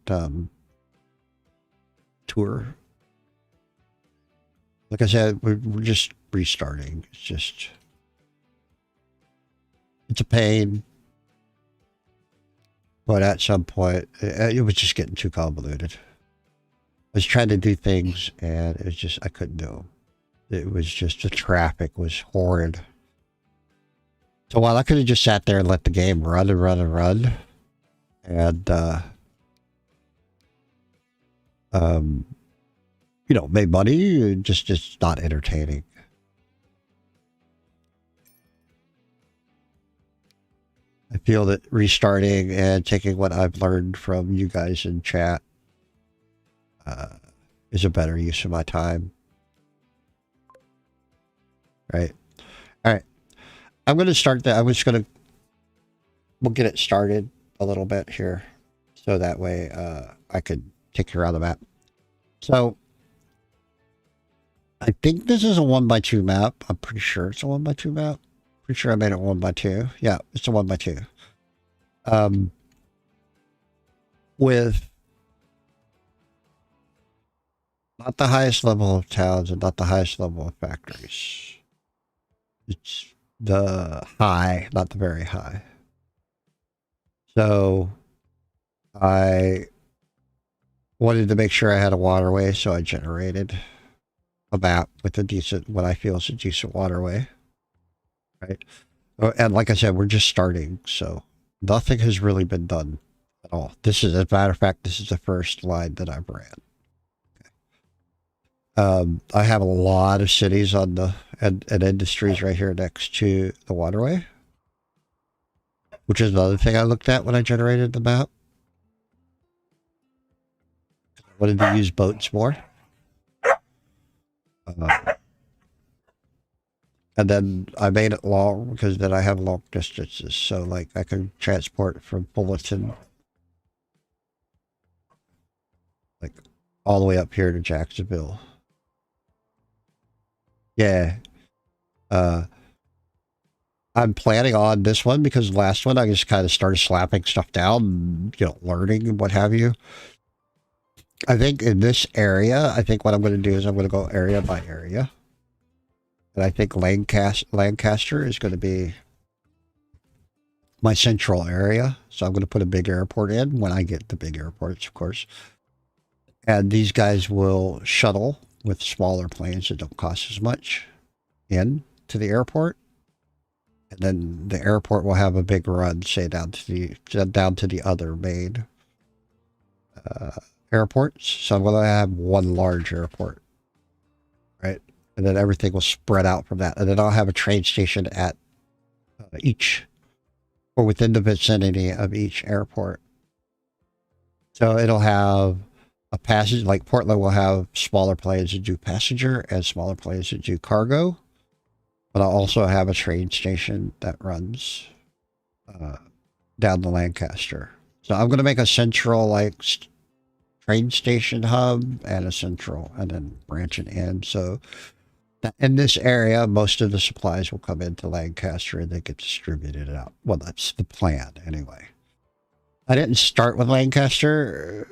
tour. Like I said, we're just restarting. It's a pain. But at some point, it was just getting too convoluted. I was trying to do things, and it was just, I couldn't do them. It was just, the traffic was horrid. So while I could have just sat there and let the game run and run and run, and, you know, made money, just not entertaining. I feel that restarting and taking what I've learned from you guys in chat is a better use of my time. Right. All right. I'm going to start that. We'll get it started a little bit here. So that way I could take you around the map. So I think this is a 1x2 map. I'm pretty sure it's a 1x2 map. Pretty sure I made it 1x2. Yeah, it's a 1x2. With not the highest level of towns and not the highest level of factories. It's the high, not the very high. So I wanted to make sure I had a waterway, so I generated a map with a decent, what I feel is a decent waterway. Right. And like I said, we're just starting, so nothing has really been done at all. This is, as a matter of fact, this is the first line that I've ran. I have a lot of cities on the and industries right here next to the waterway, which is another thing I looked at when I generated the map. I wanted to use boats more. And then I made it long because then I have long distances. So like I can transport from Fullerton like all the way up here to Jacksonville. Yeah. Uh, I'm planning on this one because last one I just kind of started slapping stuff down, learning and what have you. I think in this area, I think what I'm going to do is I'm going to go area by area. And I think Lancaster is going to be my central area. So I'm going to put a big airport in when I get the big airports, of course. And these guys will shuttle with smaller planes that don't cost as much in to the airport. And then the airport will have a big run, say down to the other main airports. So I'm going to have one large airport, right? And then everything will spread out from that. And then I'll have a train station at each, or within the vicinity of each airport. So it'll have a passage, like Portland will have smaller planes that do passenger and smaller planes that do cargo. But I'll also have a train station that runs down to Lancaster. So I'm going to make a central train station hub and a central, and then branch it in. So in this area, most of the supplies will come into Lancaster and they get distributed out. Well, that's the plan anyway. I didn't start with Lancaster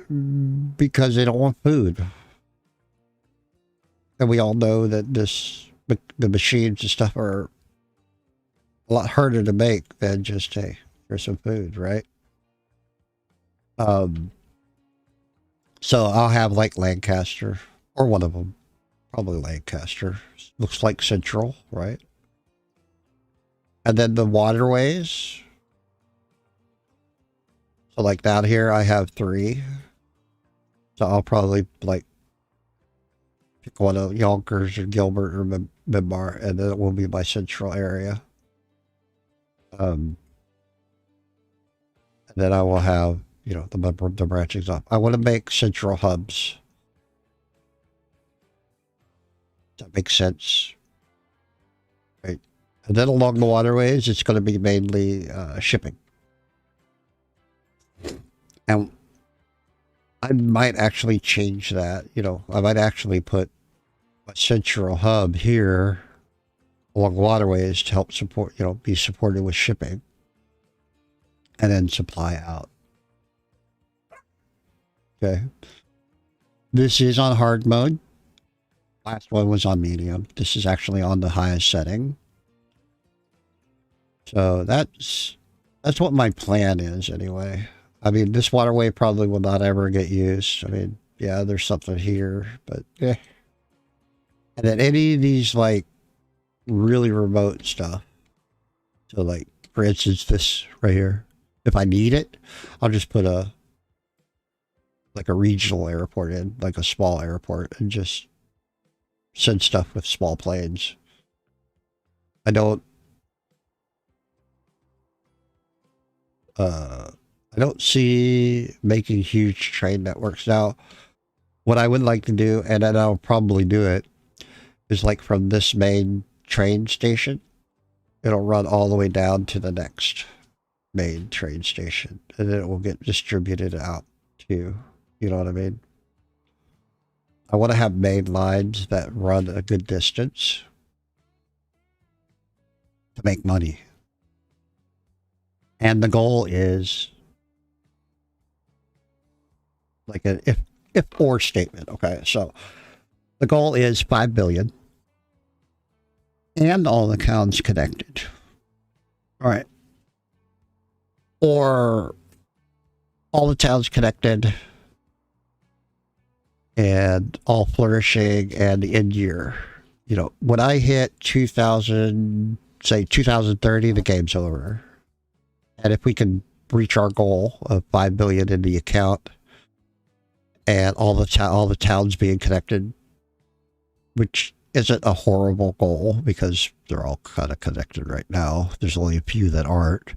because they don't want food. And we all know that the machines and stuff are a lot harder to make than just, hey, here's some food, right? So I'll have like Lancaster, or one of them, probably Lancaster. Looks like Central, right? And then the waterways. So like down here, I have 3. So I'll probably like pick one of Yonkers or Gilbert or Midbar, and then it will be my central area. And then I will have, the branchings off. I want to make central hubs. Does that make sense? Right. And then along the waterways, it's going to be mainly shipping. And I might actually change that. I might actually put a central hub here along waterways to help support, be supported with shipping. And then supply out. Okay. This is on hard mode. Last one was on medium. This is actually on the highest setting. So that's what my plan is anyway. I mean, this waterway probably will not ever get used. I mean, yeah, there's something here, but yeah. And then any of these like really remote stuff. So like, for instance, this right here. If I need it, I'll just put a regional airport in, like a small airport, and just send stuff with small planes. I don't see making huge train networks. Now, what I would like to do, and then I'll probably do it, is like from this main train station, it'll run all the way down to the next main train station, and then it will get distributed out to, you know what I mean? I want to have main lines that run a good distance to make money. And the goal is like an if or statement. Okay, so the goal is 5 billion and all the towns connected. All right. Or all the towns connected and all flourishing, and the end year. When I hit 2030, the game's over. And if we can reach our goal of 5 billion in the account and all the towns being connected, which isn't a horrible goal because they're all kind of connected right now. There's only a few that aren't.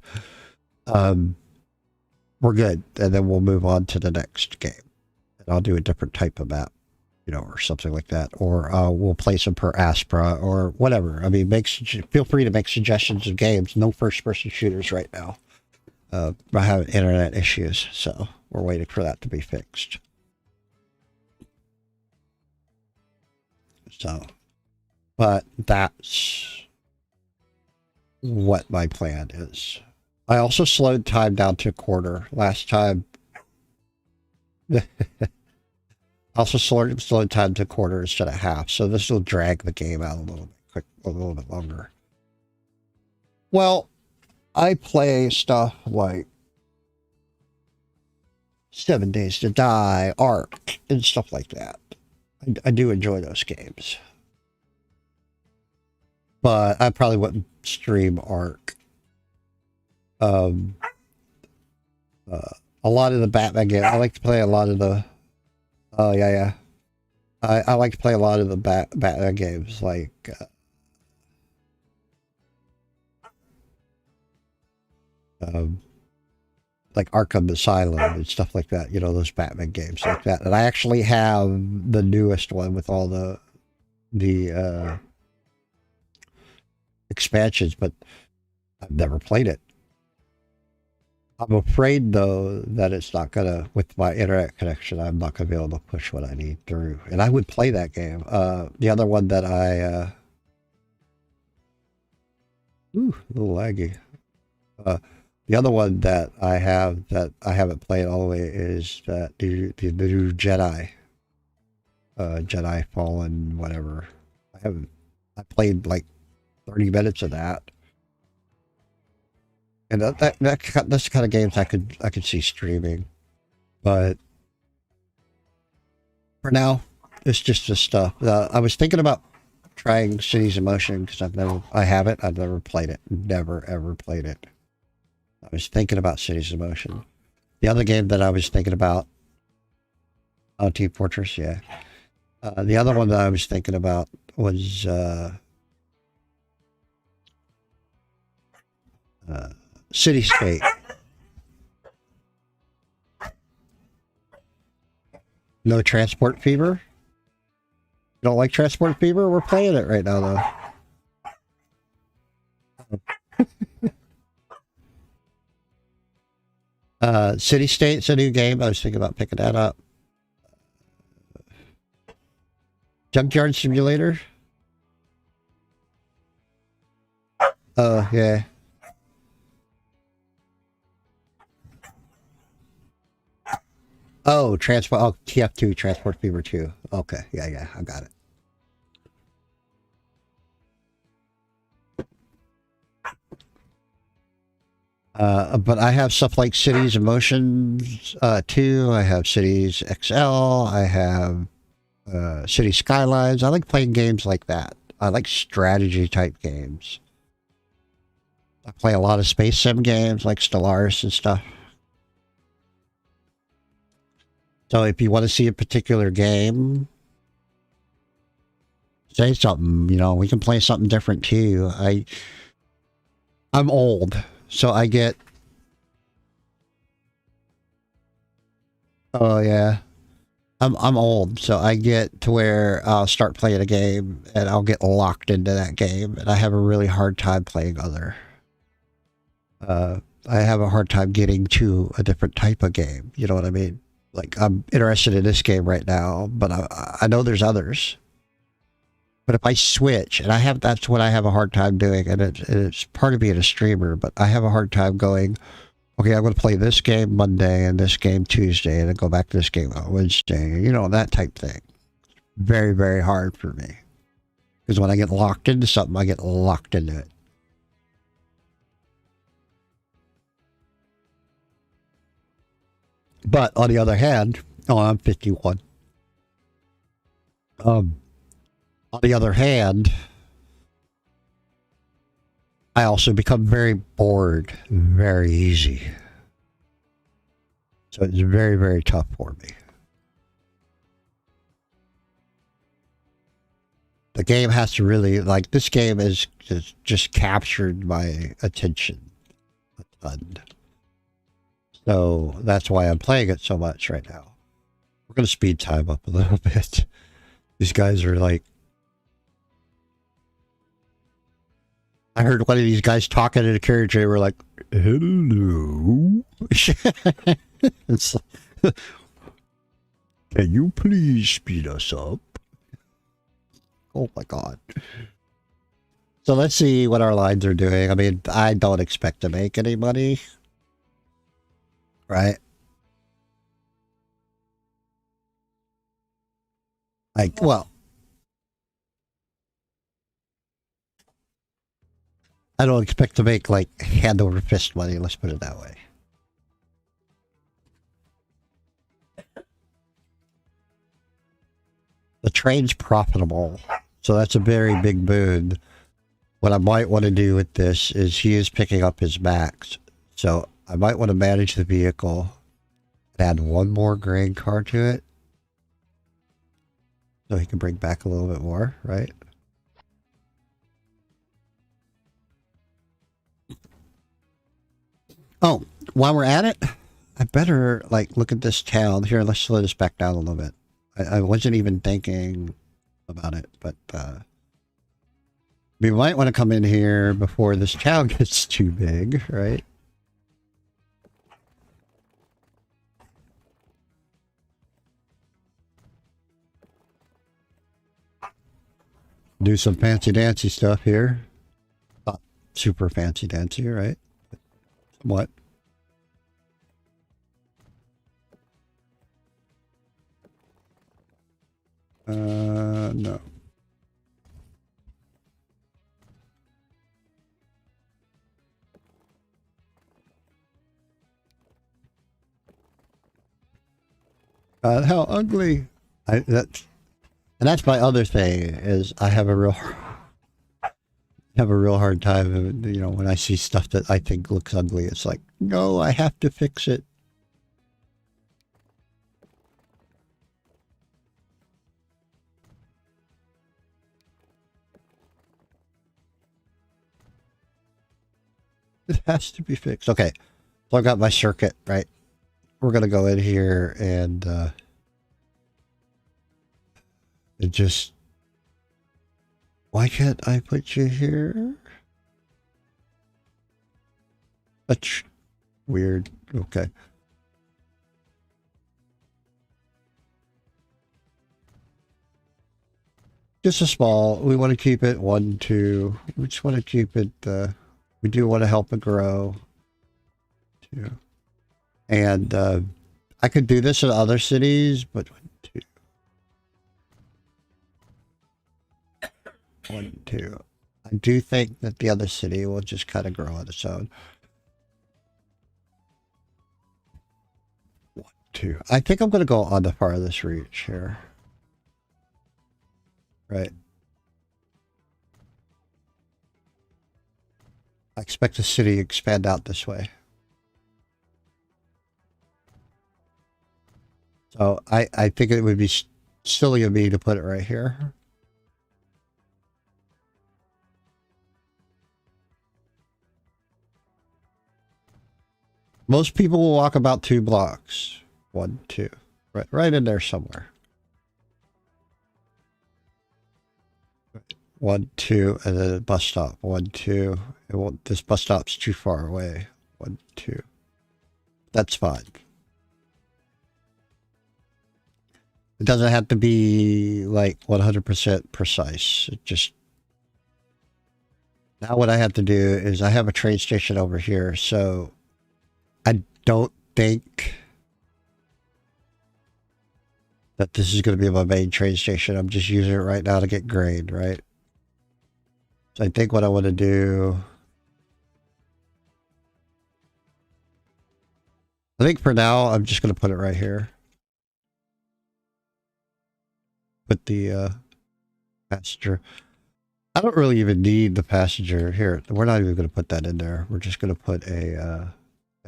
We're good. And then we'll move on to the next game. And I'll do a different type of map, or something like that. Or we'll play some per Aspera or whatever. I mean, feel free to make suggestions of games. No first-person shooters right now. I have internet issues, so we're waiting for that to be fixed. So, but that's what my plan is. I also slowed time down to a quarter last time. Also slowed time to a quarter instead of half, so this will drag the game out a little bit longer. Well, I play stuff like 7 Days to Die, Ark, and stuff like that. I do enjoy those games. But I probably wouldn't stream Ark. A lot of the Batman games. I like to play a lot of the... Oh, yeah. I like to play a lot of the Batman games, like Arkham Asylum and stuff like that. Those Batman games like that. And I actually have the newest one with all the expansions, but I've never played it. I'm afraid, though, that it's not gonna, with my internet connection, I'm not gonna be able to push what I need through. And I would play that game. The other one that ooh, a little laggy. The other one that I haven't played all the way is the new Jedi. Jedi Fallen, whatever. I played like 30 minutes of that. And that's the kind of games I could see streaming, but for now, it's just this stuff. I was thinking about trying Cities in Motion because I've never played it, never ever played it. I was thinking about Cities in Motion. The other game that I was thinking about, Team Fortress, yeah. The other one that I was thinking about was City-State. No Transport Fever? You don't like Transport Fever? We're playing it right now, though. City-State's a new game. I was thinking about picking that up. Junkyard Simulator? Oh, yeah. Oh, TF2, Transport Fever 2. Okay, yeah, I got it. But I have stuff like Cities in Motion 2, I have Cities XL, I have City Skylines. I like playing games like that. I like strategy type games. I play a lot of space sim games like Stellaris and stuff. So if you want to see a particular game, say something, we can play something different too. I'm old, so I get... Oh yeah. I'm old, so I get to where I'll start playing a game and I'll get locked into that game and I have a really hard time playing other. I have a hard time getting to a different type of game, you know what I mean? Like, I'm interested in this game right now, but I know there's others. But if I switch, and that's what I have a hard time doing, and it's part of being a streamer, but I have a hard time going, okay, I'm going to play this game Monday and this game Tuesday, and then go back to this game on Wednesday, that type thing. Very, very hard for me. Because when I get locked into something, I get locked into it. But on the other hand, I'm 51. On the other hand, I also become very bored very easy. So it's very, very tough for me. The game has to really, this game has just captured my attention a ton. So that's why I'm playing it so much right now. We're going to speed time up a little bit. These guys are like, I heard one of these guys talking in a carriage. They were like, "Hello, it's like, can you please speed us up?" Oh my god. So let's see what our lines are doing. I mean, I don't expect to make any money, right? Like, well, I don't expect to make like hand over fist money. Let's put it that way. The train's profitable, so that's a very big boon. What I might want to do with this is he is picking up his max, so I might want to manage the vehicle and add one more grain car to it, so he can bring back a little bit more, right? Oh, while we're at it, I better like look at this town here. Let's slow this back down a little bit. I wasn't even thinking about it, but we might want to come in here before this town gets too big, right? Do some fancy dancy stuff here. Not super fancy dancy, right? Somewhat. No. How ugly. And that's my other thing is I have a real hard time, you know, when I see stuff that I think looks ugly. It's like, no, I have to fix it. It has to be fixed. Okay, so I've got my circuit, right? We're gonna go in here and it just, why can't I put you here? That's weird. Okay. Just a small, we want to keep it 1, 2. We just want to keep it, we do want to help it grow. 2. And I could do this in other cities, but 1, 2. 1, 2. I do think that the other city will just kind of grow on its own. 1, 2. I think I'm going to go on the farthest reach here. Right. I expect the city to expand out this way. So I think it would be silly of me to put it right here. Most people will walk about 2 blocks. 1, 2. Right in there somewhere. 1, 2, and then a bus stop. 1, 2. It won't, this bus stop's too far away. 1, 2. That's fine. It doesn't have to be like 100% precise. It just, now what I have to do is I have a train station over here, so I don't think that this is going to be my main train station. I'm just using it right now to get grain, right? So I think what I want to do, I think for now, I'm just going to put it right here. Put the passenger. I don't really even need the passenger here. We're not even going to put that in there. We're just going to put a,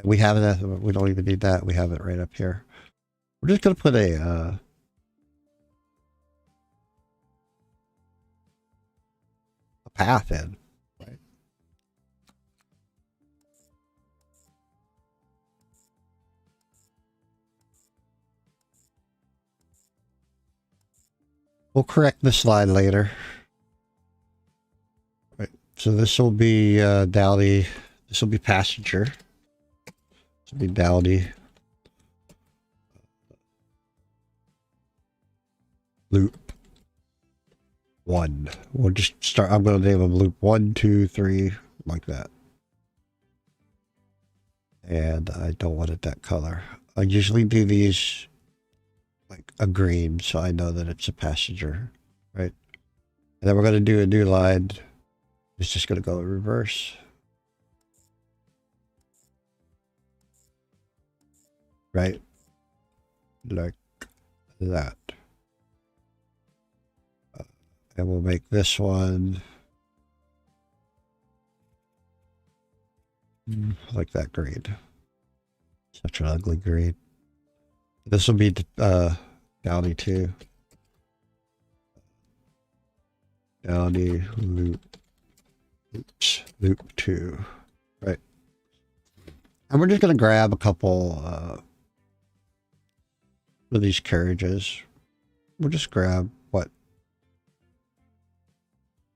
we have that. We don't even need that. We have it right up here. We're just going to put a path in. Right? We'll correct this line later. Right. So this will be Dowdy. This will be passenger. This will be Dowdy. Loop 1. We'll just start. I'm going to name them loop 1, 2, 3, like that. And I don't want it that color. I usually do these like a green, so I know that it's a passenger, right? And then we're going to do a new line. It's just going to go in reverse. Right? Like that. And we'll make this one like that green. Such an ugly green. This will be Dowdy 2. Dowdy loop. Oops, loop 2. Right. And we're just going to grab a couple of these carriages. We'll just grab what?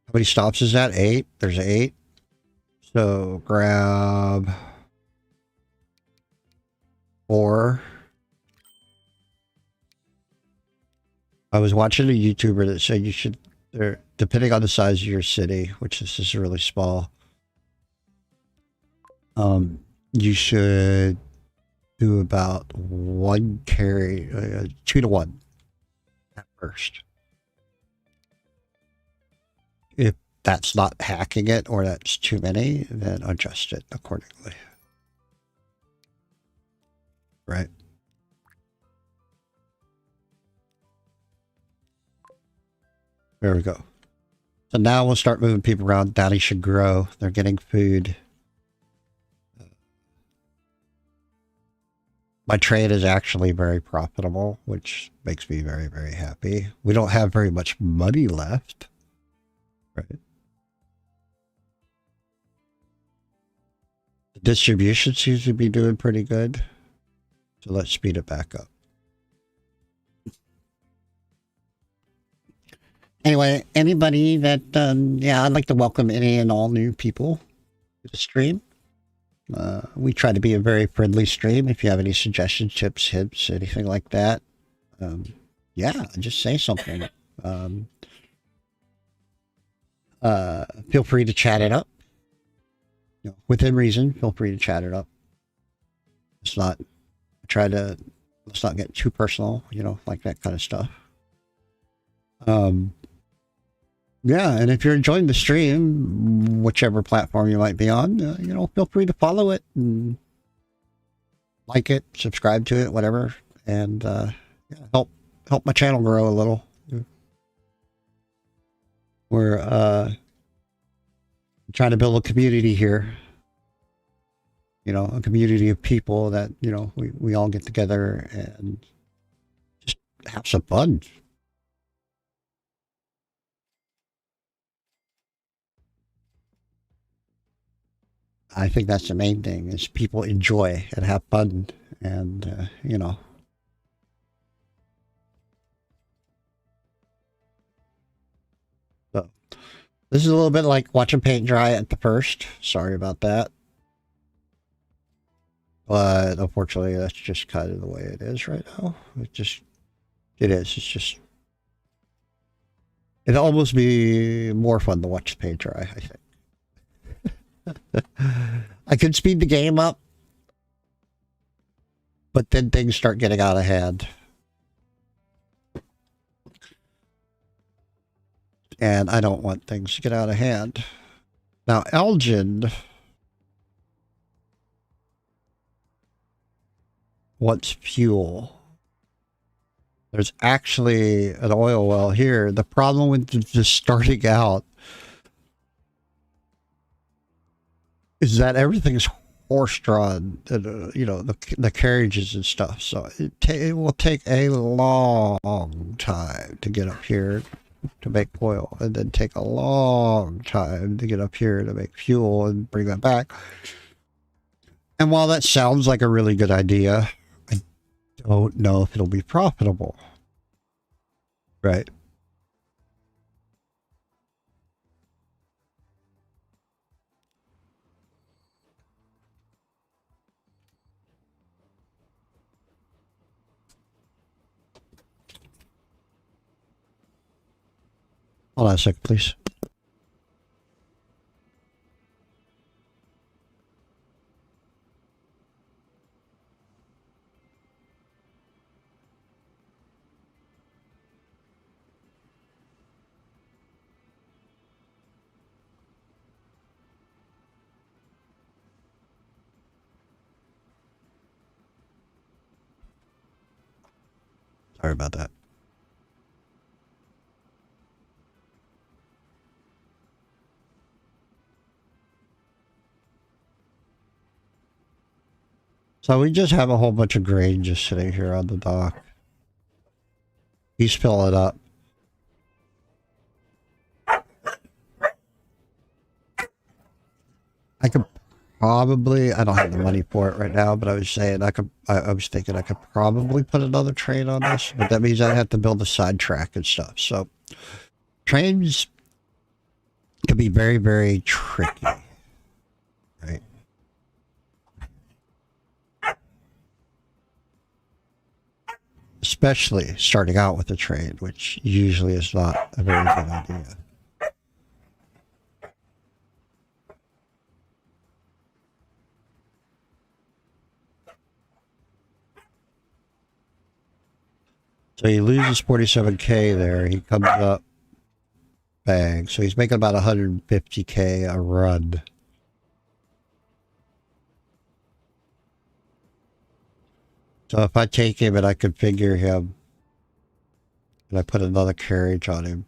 How many stops is that? 8? There's 8. So grab 4. I was watching a YouTuber that said you should, depending on the size of your city, which this is really small, you should do about 1 carry, 2 to 1 at first. If that's not hacking it or that's too many, then adjust it accordingly. Right? There we go. So now we'll start moving people around. Dowdy should grow. They're getting food. My trade is actually very profitable, which makes me very, very happy. We don't have very much money left. Right? The distribution seems to be doing pretty good. So let's speed it back up. Anyway, anybody that, yeah, I'd like to welcome any and all new people to the stream. We try to be a very friendly stream. If you have any suggestions, tips, hints, anything like that, yeah, just say something. Feel free to chat it up. You know, within reason, feel free to chat it up. Let's not get too personal, you know, like that kind of stuff. Yeah, and if you're enjoying the stream, whichever platform you might be on, you know, feel free to follow it and like it, subscribe to it, whatever, and yeah, help my channel grow a little. We're trying to build a community here. You know, a community of people that, you know, we all get together and just have some fun. I think that's the main thing, is people enjoy and have fun, and you know. So this is a little bit like watching paint dry at the first. Sorry about that. But unfortunately, that's just kind of the way it is right now. It is. It's just, it'd almost be more fun to watch paint dry, I think. I could speed the game up, but then things start getting out of hand. And I don't want things to get out of hand. Now, Elgin wants fuel. There's actually an oil well here. The problem with just starting out is that everything's horse-drawn, you know, the carriages and stuff. So it will take a long time to get up here to make oil, and then take a long time to get up here to make fuel and bring that back. And while that sounds like a really good idea, I don't know if it'll be profitable. Right? Hold on a second, please. Sorry about that. So we just have a whole bunch of grain just sitting here on the dock. He's filling it up. I could probably, I don't have the money for it right now, but I was saying I was thinking I could probably put another train on this, but that means I have to build a side track and stuff. So trains can be very, very tricky, right? Especially starting out with a train, which usually is not a very good idea. So he loses 47K there. He comes up, bang. So he's making about 150K a run. So if I take him and I configure him, and I put another carriage on him,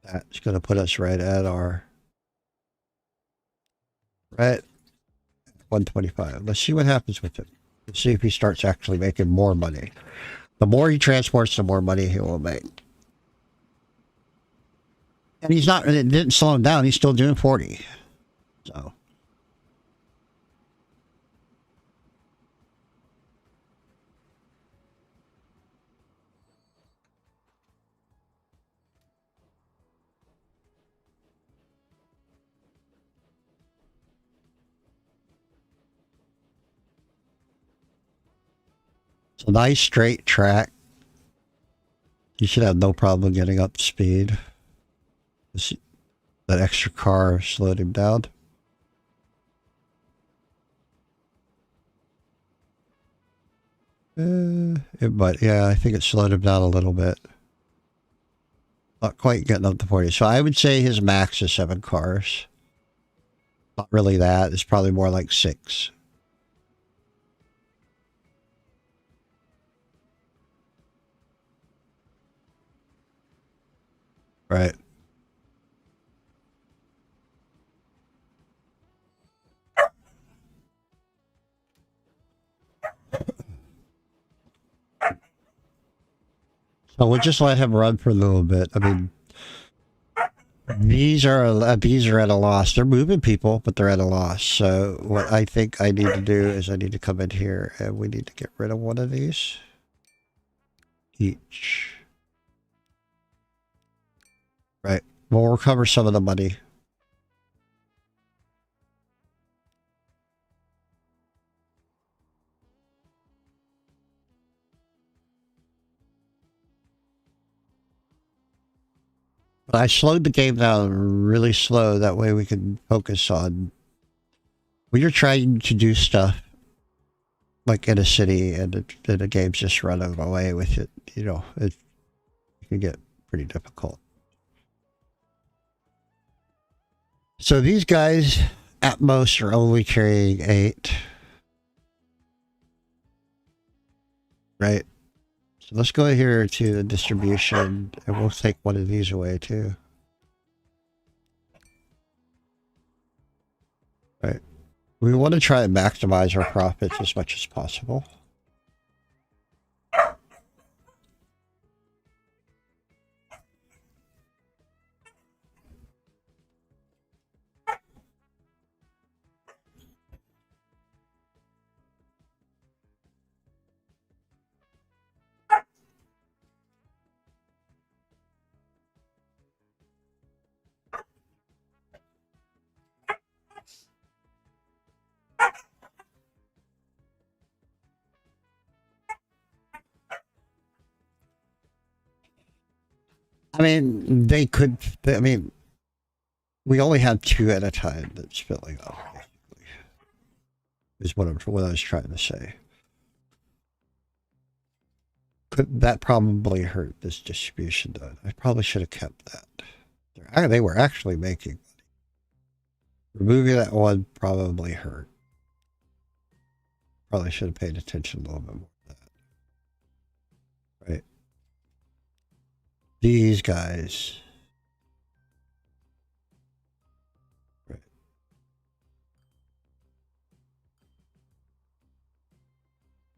that's going to put us right at our, right, 125. Let's see what happens with it. Let's see if he starts actually making more money. The more he transports, the more money he will make. And he's not, it didn't slow him down. He's still doing 40. So. It's a nice straight track. You should have no problem getting up to speed. That extra car slowed him down. Yeah, I think it slowed him down a little bit. Not quite getting up to 40. So I would say his max is 7 cars. Not really that. It's probably more like 6. Right. So we'll just let him run for a little bit. I mean, these are at a loss. They're moving people, but they're at a loss. So what I think I need to do is I need to come in here and we need to get rid of one of these each. Right. We'll recover some of the money. But I slowed the game down really slow. That way we can focus on when you're trying to do stuff like in a city and the game's just running away with it. You know, it can get pretty difficult. So these guys at most are only carrying 8. Right? So let's go here to the distribution and we'll take one of these away too. Right. We want to try and maximize our profits as much as possible. I mean, they could. I mean, we only have two at a time that's filling up. Basically, is what I was trying to say. Could that probably hurt this distribution? Though I probably should have kept that. They were actually making. Removing that one probably hurt. Probably should have paid attention a little bit more to that. Right. These guys. Right.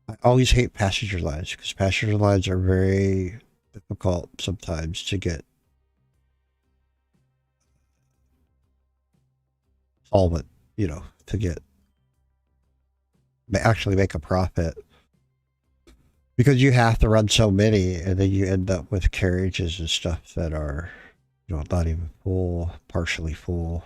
I always hate passenger lines because passenger lines are very difficult sometimes to get solvent, to get actually make a profit. Because you have to run so many, and then you end up with carriages and stuff that are, not even full, partially full.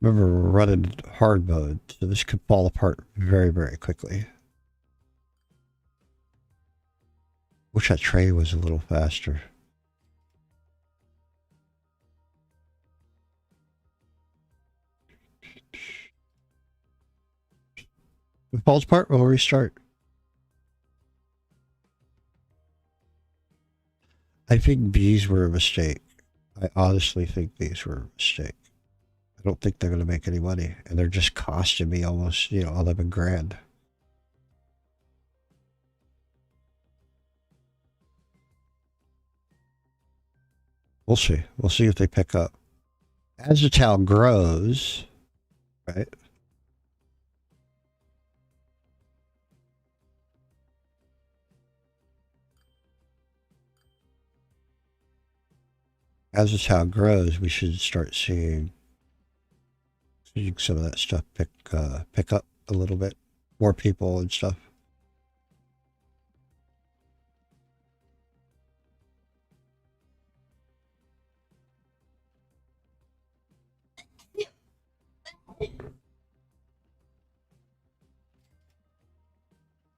Remember, we're running hard mode, so this could fall apart very, very quickly. Wish that tray was a little faster. If it falls apart, we'll restart. I think these were a mistake. I honestly think these were a mistake. I don't think they're going to make any money, and they're just costing me almost, 11 grand. We'll see. We'll see if they pick up. As the town grows, right? As the town grows, we should start seeing some of that stuff pick up a little bit. More people and stuff.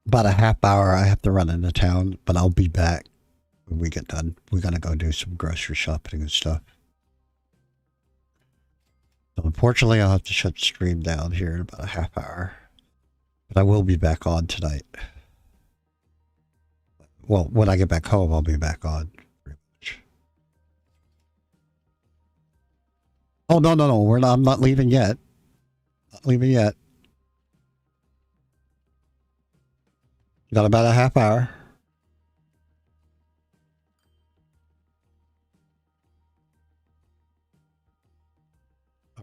About a half hour, I have to run into town, but I'll be back when we get done. We gotta go do some grocery shopping and stuff. So unfortunately, I'll have to shut the stream down here in about a half hour. But I will be back on tonight. Well, when I get back home, I'll be back on. Pretty much. Oh, no. I'm not leaving yet. Not leaving yet. Got about a half hour.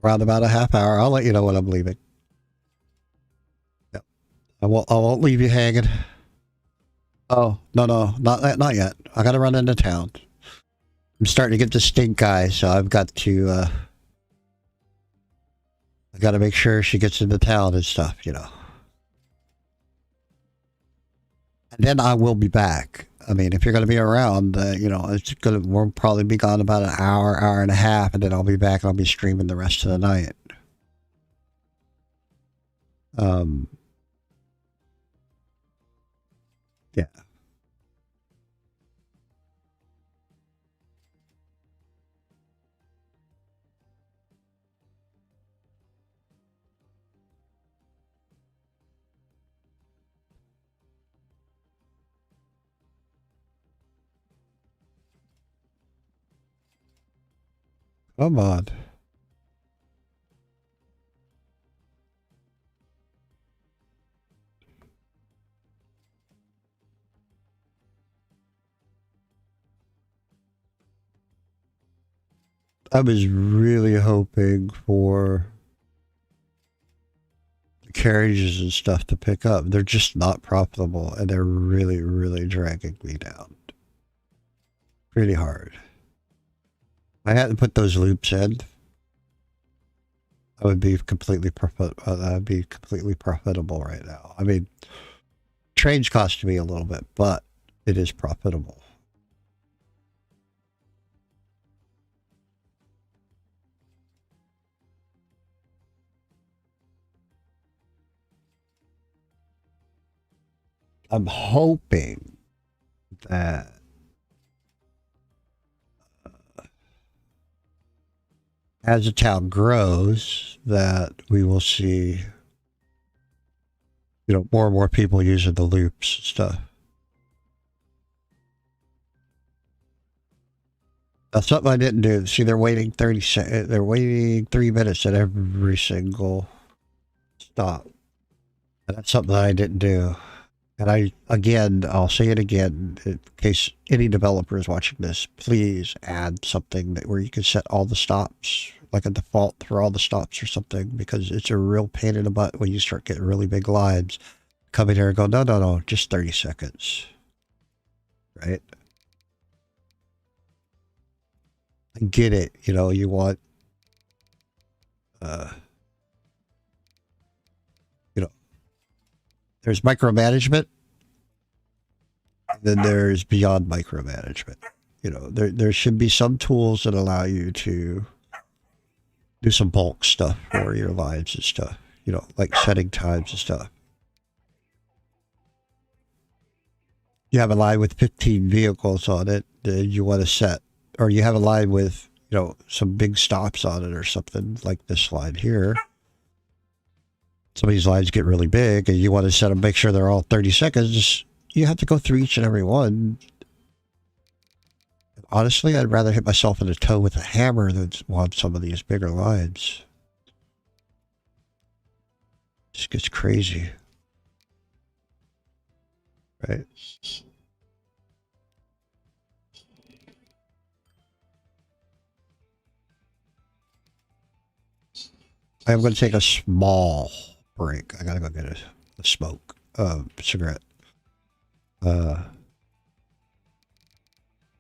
Around about a half hour. I'll let you know when I'm leaving. Yep. I won't leave you hanging. Oh, no, not yet. I gotta run into town. I'm starting to get the stink eye, so I've got to, I gotta make sure she gets into town and stuff, And then I will be back. I mean, if you're gonna be around, we'll probably be gone about an hour and a half, and then I'll be back and I'll be streaming the rest of the night. Yeah. Come on. I was really hoping for the carriages and stuff to pick up. They're just not profitable, and they're really, really dragging me down. Pretty hard. I had to put those loops in. I would be completely profitable right now. I mean, trains cost me a little bit, but it is profitable. I'm hoping that as the town grows, that we will see, more and more people using the loops and stuff. That's something I didn't do. See, they're waiting 30 seconds. They're waiting 3 minutes at every single stop. And that's something that I didn't do. And I'll say it again, in case any developer is watching this, please add something where you can set all the stops, like a default for all the stops or something, because it's a real pain in the butt when you start getting really big lines. Come in here and go, no, just 30 seconds. Right? I get it. You want, there's micromanagement, and then there's beyond micromanagement. There should be some tools that allow you to do some bulk stuff for your lines and stuff, like setting times and stuff. You have a line with 15 vehicles on it that you want to set, or you have a line with, some big stops on it or something like this line here. Some of these lines get really big and you want to set them, make sure they're all 30 seconds. You have to go through each and every one. Honestly, I'd rather hit myself in the toe with a hammer than on some of these bigger lines. It just gets crazy. Right? I'm going to take a small break. I gotta go get a smoke, cigarette.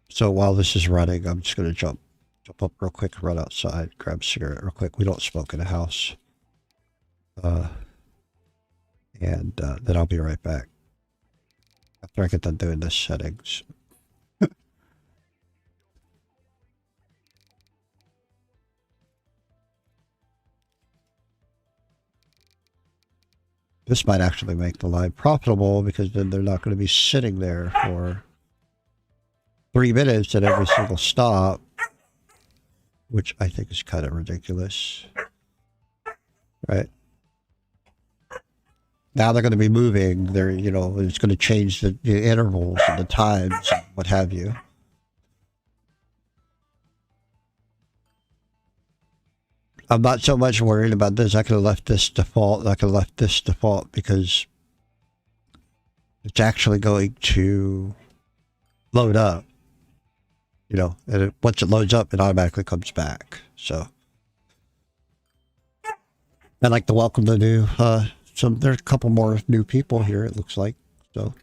So while this is running, I'm just gonna jump up real quick, run outside, grab a cigarette real quick. We don't smoke in the house. And then I'll be right back after I get done doing the settings. This might actually make the line profitable because then they're not going to be sitting there for 3 minutes at every single stop, which I think is kind of ridiculous. Right? Now they're going to be moving. They're, it's going to change the intervals and the times and what have you. I'm not so much worried about this. I could have left this default. I could have left this default because it's actually going to load up. And once it loads up, it automatically comes back. So I'd like to welcome the new, there's a couple more new people here, it looks like. So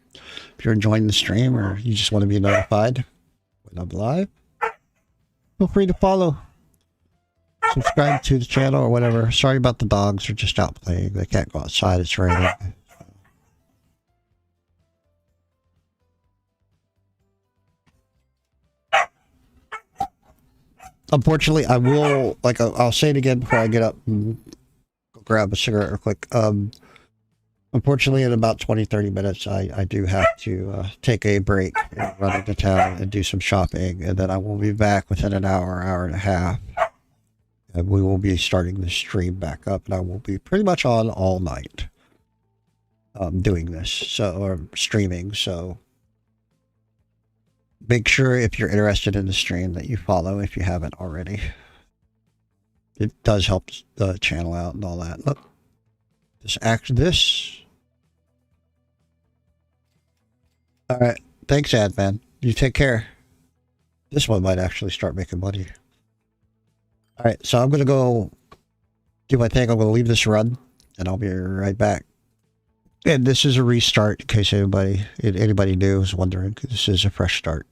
if you're enjoying the stream or you just want to be notified when I'm live, feel free to follow. Subscribe to the channel or whatever. Sorry about the dogs. They're just out playing. They can't go outside. It's raining. Unfortunately, I will, I'll say it again before I get up and go grab a cigarette real quick. Unfortunately, in about 20-30 minutes, I do have to take a break and run into town and do some shopping. And then I will be back within an hour and a half. And we will be starting the stream back up, and I will be pretty much on all night doing this, or streaming. So make sure if you're interested in the stream that you follow if you haven't already. It does help the channel out and all that. Look, this. All right, thanks, Adman. You take care. This one might actually start making money. All right, so I'm going to go do my thing. I'm going to leave this run, and I'll be right back. And this is a restart, in case anybody new is wondering. This is a fresh start.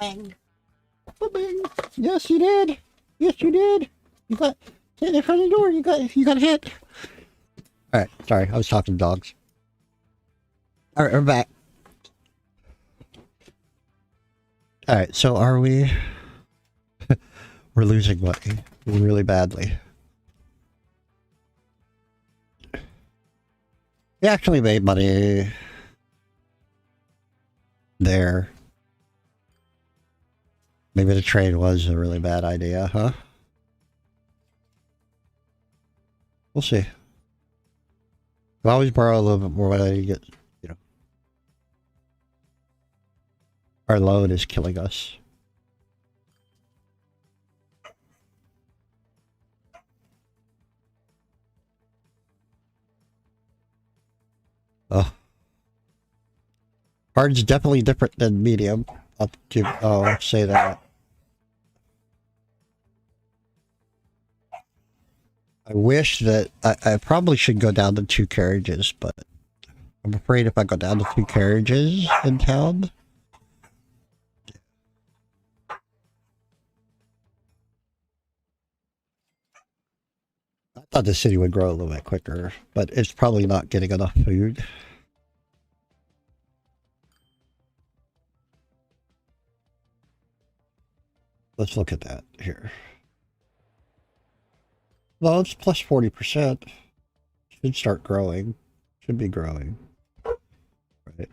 Bang. Bang. Yes, you did. Yes, you did. You got hit in front of the door. You got hit. All right. Sorry, I was talking to dogs. All right, we're back. All right. So are we? We're losing money really badly. We actually made money there. Maybe the trade was a really bad idea, huh? We'll see. We'll always borrow a little bit more money to get, you know. Our loan is killing us. Oh. Hard's definitely different than medium. I'll say that. I wish that I probably should go down to 2 carriages, but I'm afraid if I go down to 2 carriages in town. I thought the city would grow a little bit quicker, but it's probably not getting enough food. Let's look at that here. Well, it's plus 40%. Should start growing. Should be growing. Right.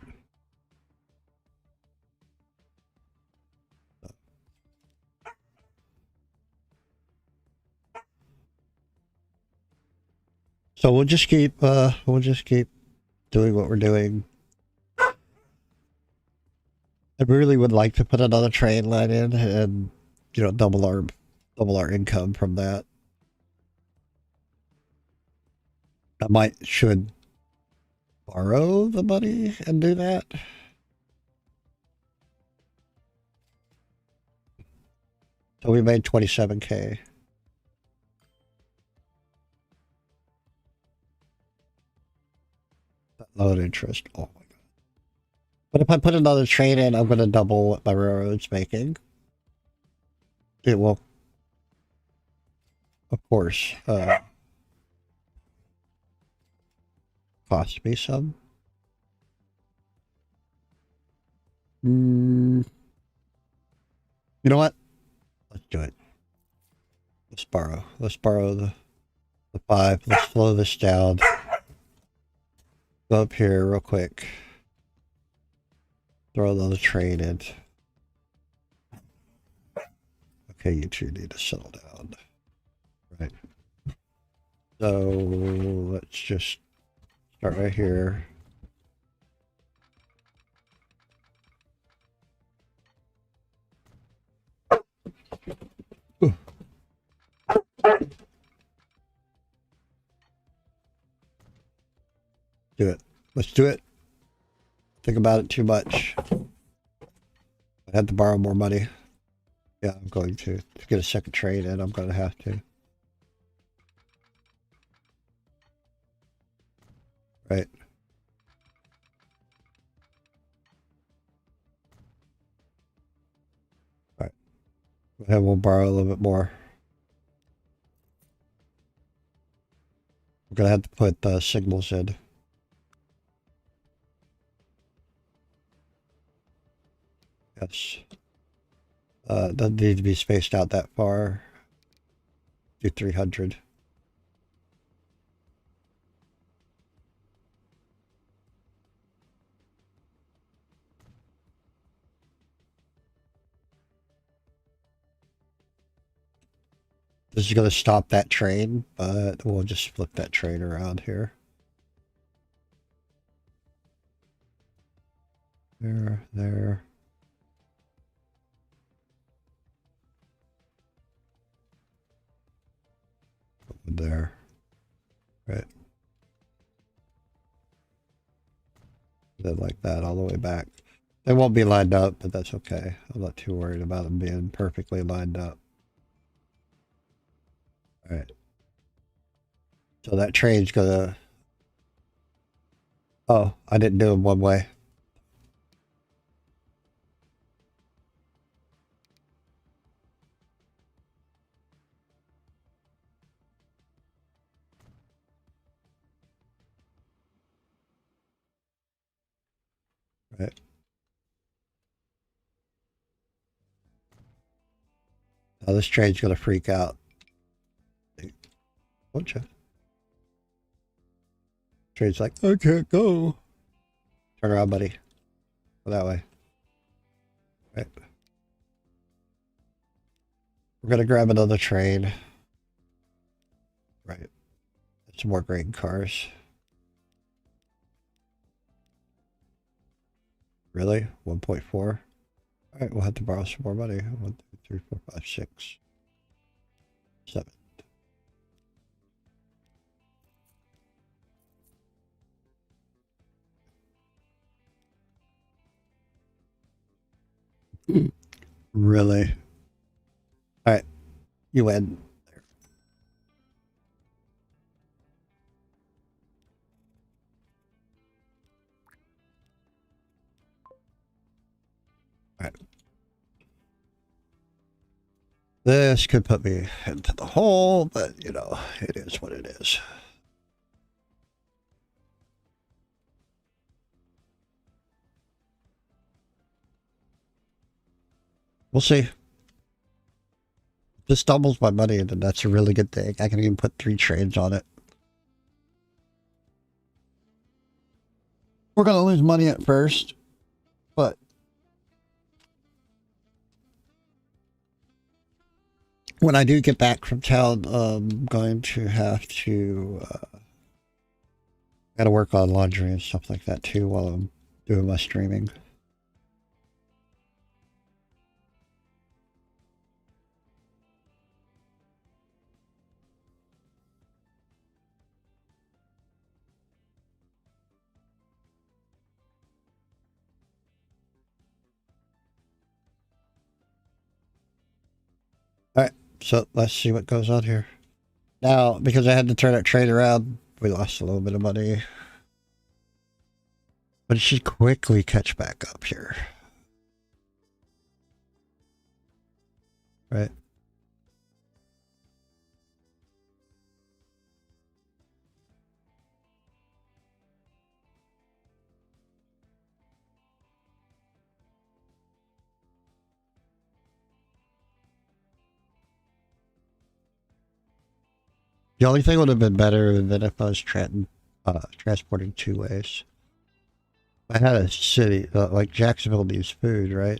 So we'll just keep doing what we're doing. I really would like to put another train line in and, you know, double our income from that. Should borrow the money and do that. So we made 27K. Loan interest. Oh my god. But if I put another train in, I'm going to double what my railroad's making. It will, of course, cost me some. You know what? Let's do it. Let's borrow. Let's borrow the 5. Let's slow this down. Go up here real quick. Throw another train in. Okay, you two need to settle down. Right. So let's just start right here. Do it. Let's do it. Think about it too much. I had to borrow more money. Yeah, I'm going to get a second trade in. I'm going to have to. Right. Right. And we'll borrow a little bit more. We're going to have to put signals in. Yes. Doesn't need to be spaced out that far. Do 300. This is going to stop that train, but we'll just flip that train around here. There. There. Right. Then like that all the way back. They won't be lined up, but that's okay. I'm not too worried about them being perfectly lined up. All right. So that train's gonna... Oh, I didn't do them one way. Oh, this train's gonna freak out. Won't you? Train's like, I can't go. Turn around, buddy. Go that way. Right. We're gonna grab another train. Right. Some more grain cars. Really? 1.4? Alright, we'll have to borrow some more money. 1, 2, 3, 4, 5, 6, 7. Really? Alright, you win. Alright. This could put me into the hole, but you know, it is what it is. We'll see. If this doubles my money, then that's a really good thing. I can even put 3 trains on it. We're gonna lose money at first, but when I do get back from town, I'm going to have to gotta work on laundry and stuff like that too while I'm doing my streaming. Alright, so let's see what goes on here. Now, because I had to turn that train around, we lost a little bit of money. But it should quickly catch back up here. Right? The only thing would have been better than if I was transporting 2 ways. I had a city, like Jacksonville needs food, right?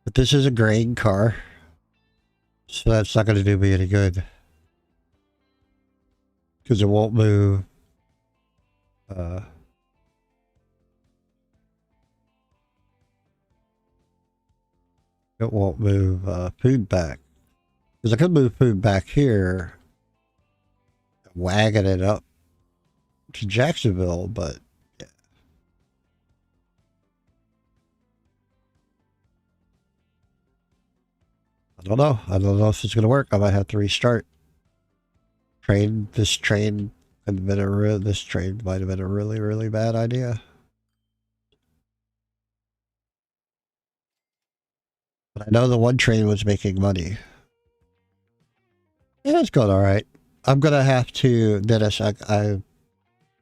But this is a grain car. So that's not going to do me any good. Because it won't move. It won't move food back. Because I could move food back here, wagon it up to Jacksonville, but yeah. I don't know. I don't know if it's going to work. I might have to restart. This train might have been a really, really bad idea. But I know the one train was making money. Yeah, it's going all right. I'm going to have to, Dennis, I got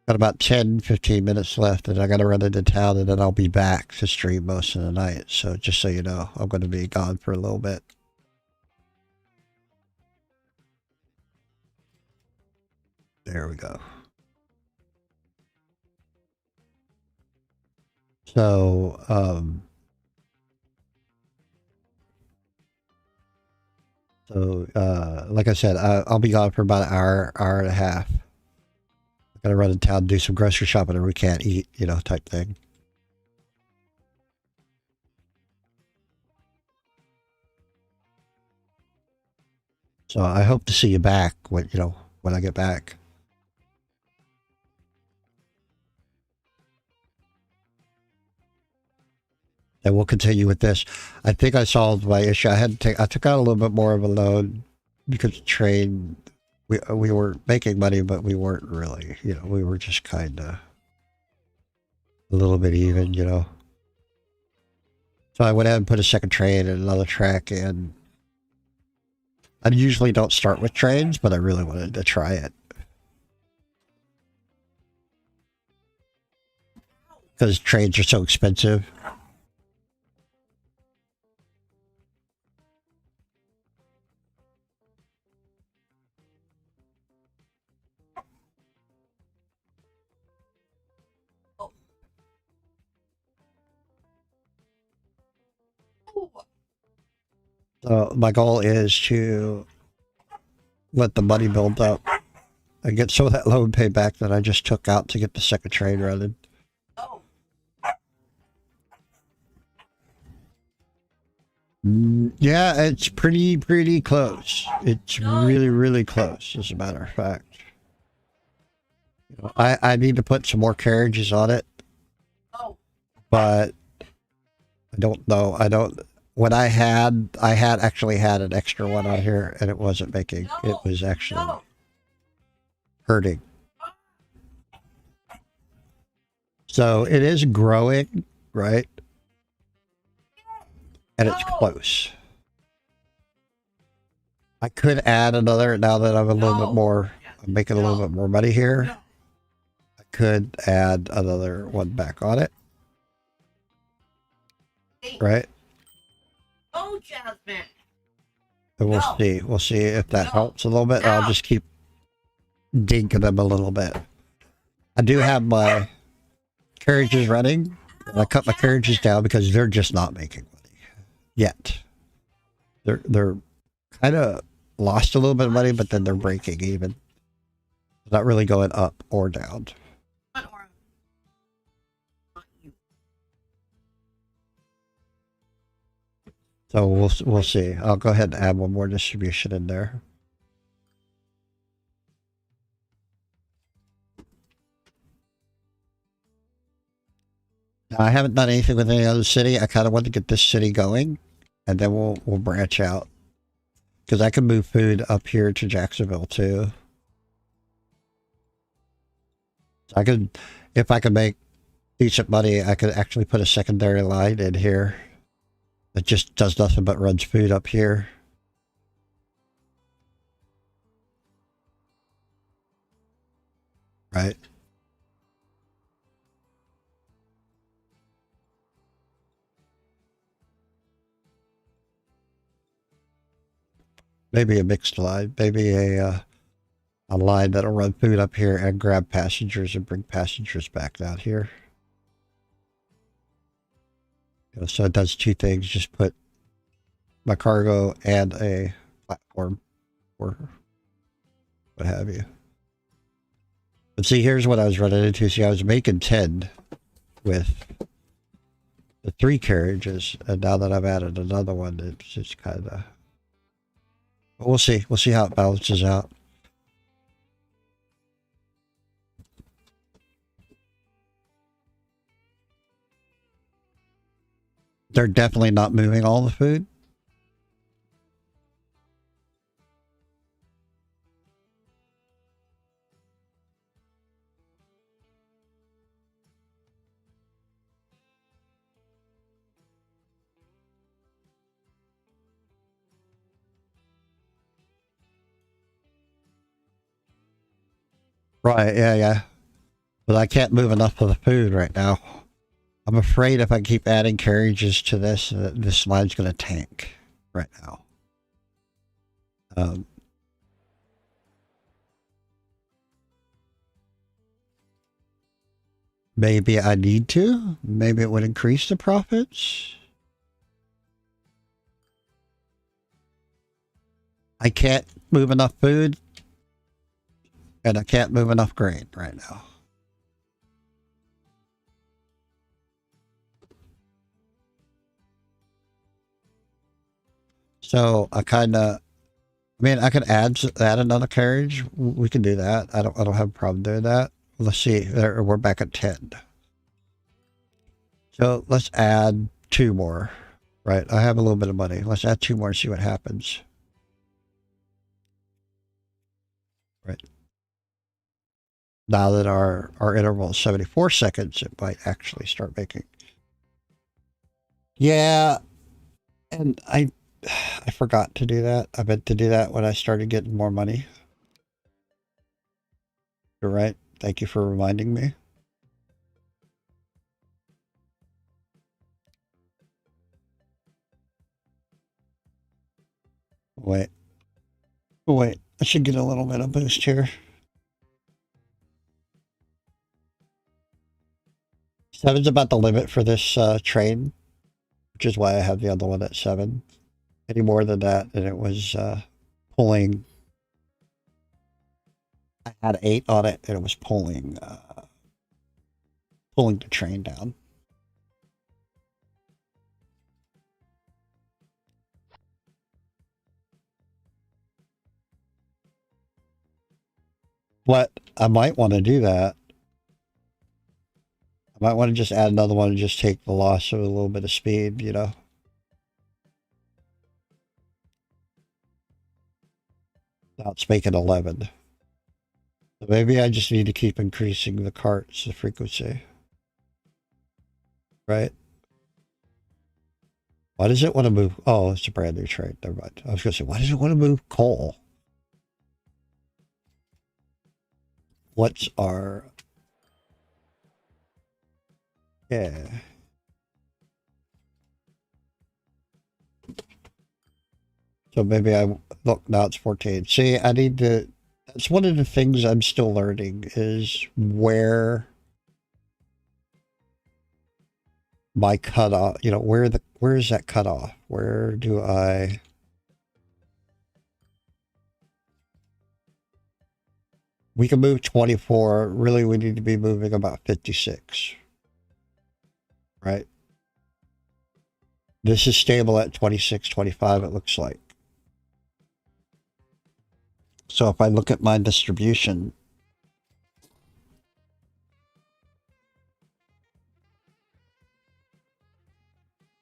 about 10, 15 minutes left, and I got to run into town, and then I'll be back to stream most of the night. So just so you know, I'm going to be gone for a little bit. There we go. So, like I said, I'll be gone for about an hour and a half. I gotta run in town, do some grocery shopping, or we can't eat, you know, type thing. So I hope to see you back when, you know, when I get back. And we'll continue with this. I think I solved my issue. I took out a little bit more of a load because the train, we were making money, but we weren't really, you know, we were just kind of a little bit even, you know. So I went ahead and put a second train and another track in. I usually don't start with trains, but I really wanted to try it. Because trains are so expensive. So my goal is to let the money build up and get some of that loan paid back that I just took out to get the second train running. Yeah, it's pretty close. It's really close, as a matter of fact. You know, I need to put some more carriages on it, but I don't know. I don't. When I actually had an extra one on here, and it wasn't making. It was actually hurting. So it is growing, right? And it's close. I could add another now that I'm a little bit more. I'm making a little bit more money here. I could add another one back on it. Right? Oh, Jasmine. And we'll see. We'll see if that helps a little bit. I'll just keep dinking them a little bit. I do have my carriages running. And I cut my carriages down because they're just not making money yet. They're kind of lost a little bit of money, but then they're breaking even. Not really going up or down. So we'll see. I'll go ahead and add one more distribution in there. Now, I haven't done anything with any other city. I kind of want to get this city going, and then we'll branch out. Because I can move food up here to Jacksonville too. So I could, if I could make decent money, I could actually put a secondary line in here that just does nothing but runs food up here. Right? Maybe a mixed line. Maybe a line that'll run food up here and grab passengers and bring passengers back down here. You know, so it does two things. Just put my cargo and a platform or what have you. But see, here's what I was running into. See, I was making 10 with the 3 carriages, and now that I've added another one, it's just kind of... But we'll see. We'll see how it balances out. They're definitely not moving all the food. Right, yeah. But I can't move enough of the food right now. I'm afraid if I keep adding carriages to this, this line's going to tank right now. Maybe I need to. Maybe it would increase the profits. I can't move enough food, and I can't move enough grain right now. So I kind of, I mean, I could add another carriage. We can do that. I don't have a problem doing that. Let's see. We're back at 10. So let's add 2 more. Right. I have a little bit of money. Let's add 2 more and see what happens. Right. Now that our interval is 74 seconds, it might actually start making. Yeah. And I forgot to do that. I meant to do that when I started getting more money. You're right. Thank you for reminding me. Wait. I should get a little bit of boost here. 7's about the limit for this train, which is why I have the other one at 7. any more than that, and it was pulling. I had 8 on it, and it was pulling the train down. What I might want to do that. I might want to just add another one and just take the loss of a little bit of speed, you know. Now it's making 11. So maybe I just need to keep increasing the carts, the frequency. Right? Why does it want to move? Oh, it's a brand new train. Never mind. I was going to say, why does it want to move coal? What's our... Yeah. So maybe I... Look, now it's 14. See, I need to... That's one of the things I'm still learning is where my cutoff, you know, where is that cutoff? Where do I... We can move 24. Really, we need to be moving about 56. Right? This is stable at 26, 25, it looks like. So if I look at my distribution,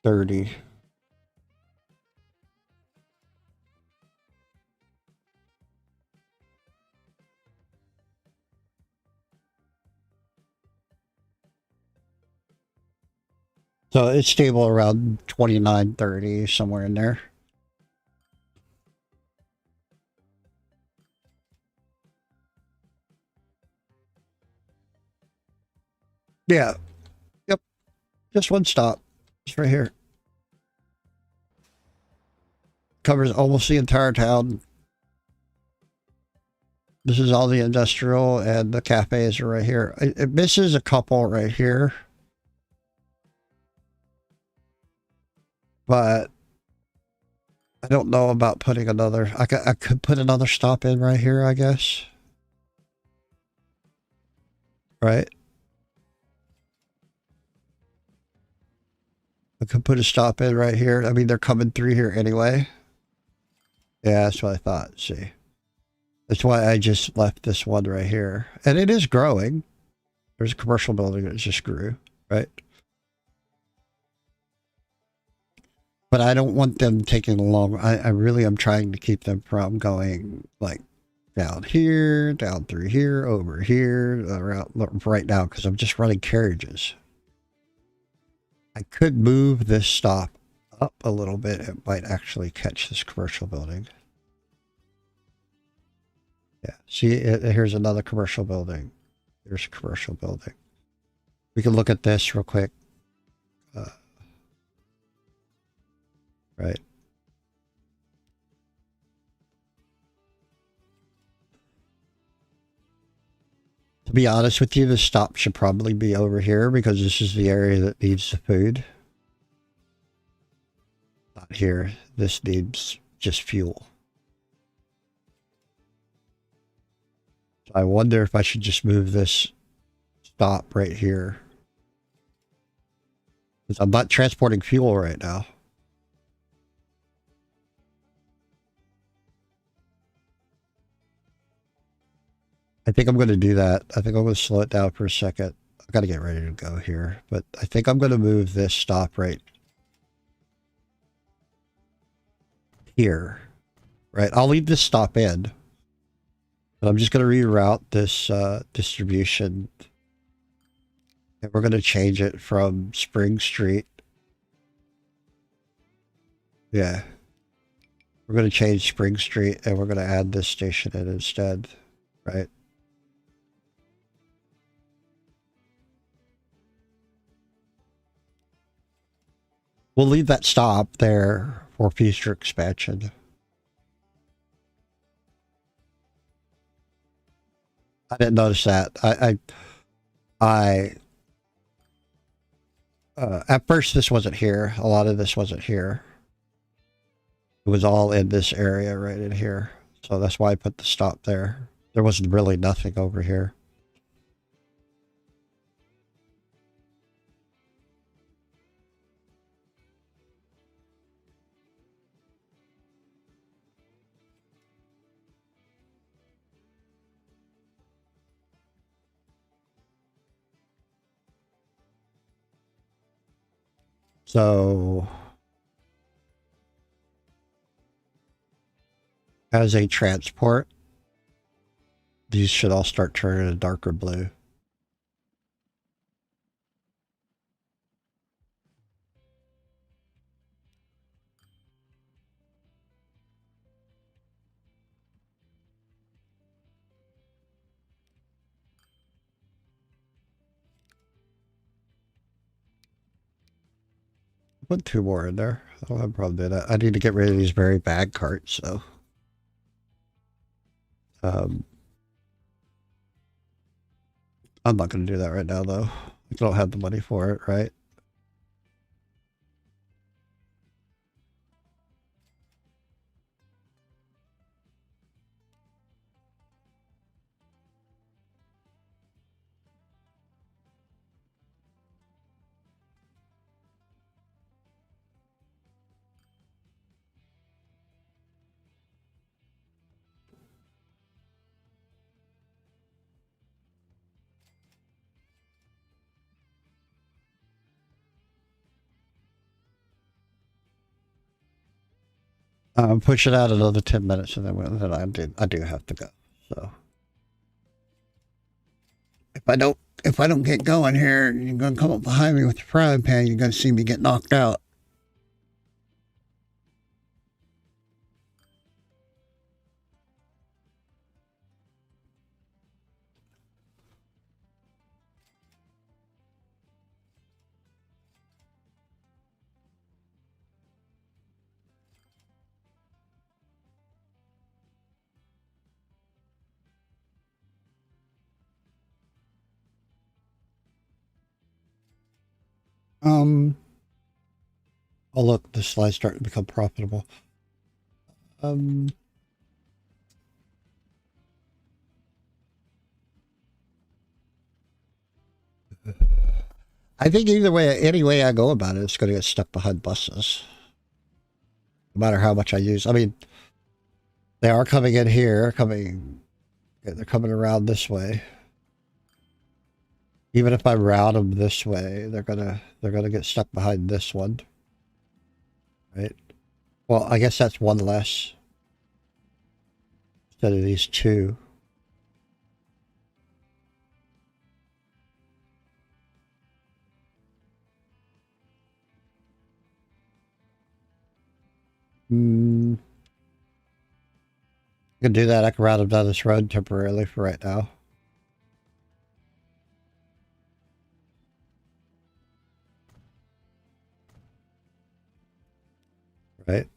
$30. So it's stable around 29, 30, somewhere in there. Yeah. Yep. Just one stop. It's right here. Covers almost the entire town. This is all the industrial, and the cafes are right here. It misses a couple right here. But I don't know about putting another. I could put another stop in right here, I guess. Right? I could put a stop in right here. I mean, they're coming through here anyway. Yeah, that's what I thought. See, that's why I just left this one right here. And it is growing. There's a commercial building that just grew, right? But I don't want them taking long. I really am trying to keep them from going like down here, down through here, over here, around right now, because I'm just running carriages. I could move this stop up a little bit. It might actually catch this commercial building. Yeah, see, here's another commercial building. There's a commercial building. We can look at this real quick. Right. To be honest with you, the stop should probably be over here because this is the area that needs the food. Not here. This needs just fuel. I wonder if I should just move this stop right here. Because I'm not transporting fuel right now. I think I'm going to do that. I think I'm going to slow it down for a second. I've got to get ready to go here. But I think I'm going to move this stop right here. Right? I'll leave this stop in. But I'm just going to reroute this distribution. And we're going to change it from Spring Street. Yeah. We're going to change Spring Street and we're going to add this station in instead. Right? We'll leave that stop there for future expansion. I didn't notice that. At first this wasn't here. A lot of this wasn't here. It was all in this area right in here. So that's why I put the stop there. There wasn't really nothing over here. So as a transport, these should all start turning a darker blue. Put 2 more in there. I don't have a problem doing that. I need to get rid of these very bad carts, so. I'm not going to do that right now, though. I don't have the money for it, right? Push it out another 10 minutes, and then I do have to go. So if I don't get going here, you're gonna come up behind me with your frying pan. You're gonna see me get knocked out. Oh look, the slide's starting to become profitable. I think either way, any way I go about it, it's going to get stuck behind buses. No matter how much I use. I mean, they are coming in here, they're coming around this way. Even if I route them this way, they're gonna get stuck behind this one. Right? Well, I guess that's one less. Instead of these 2. I can do that. I can route them down this road temporarily for right now. Right?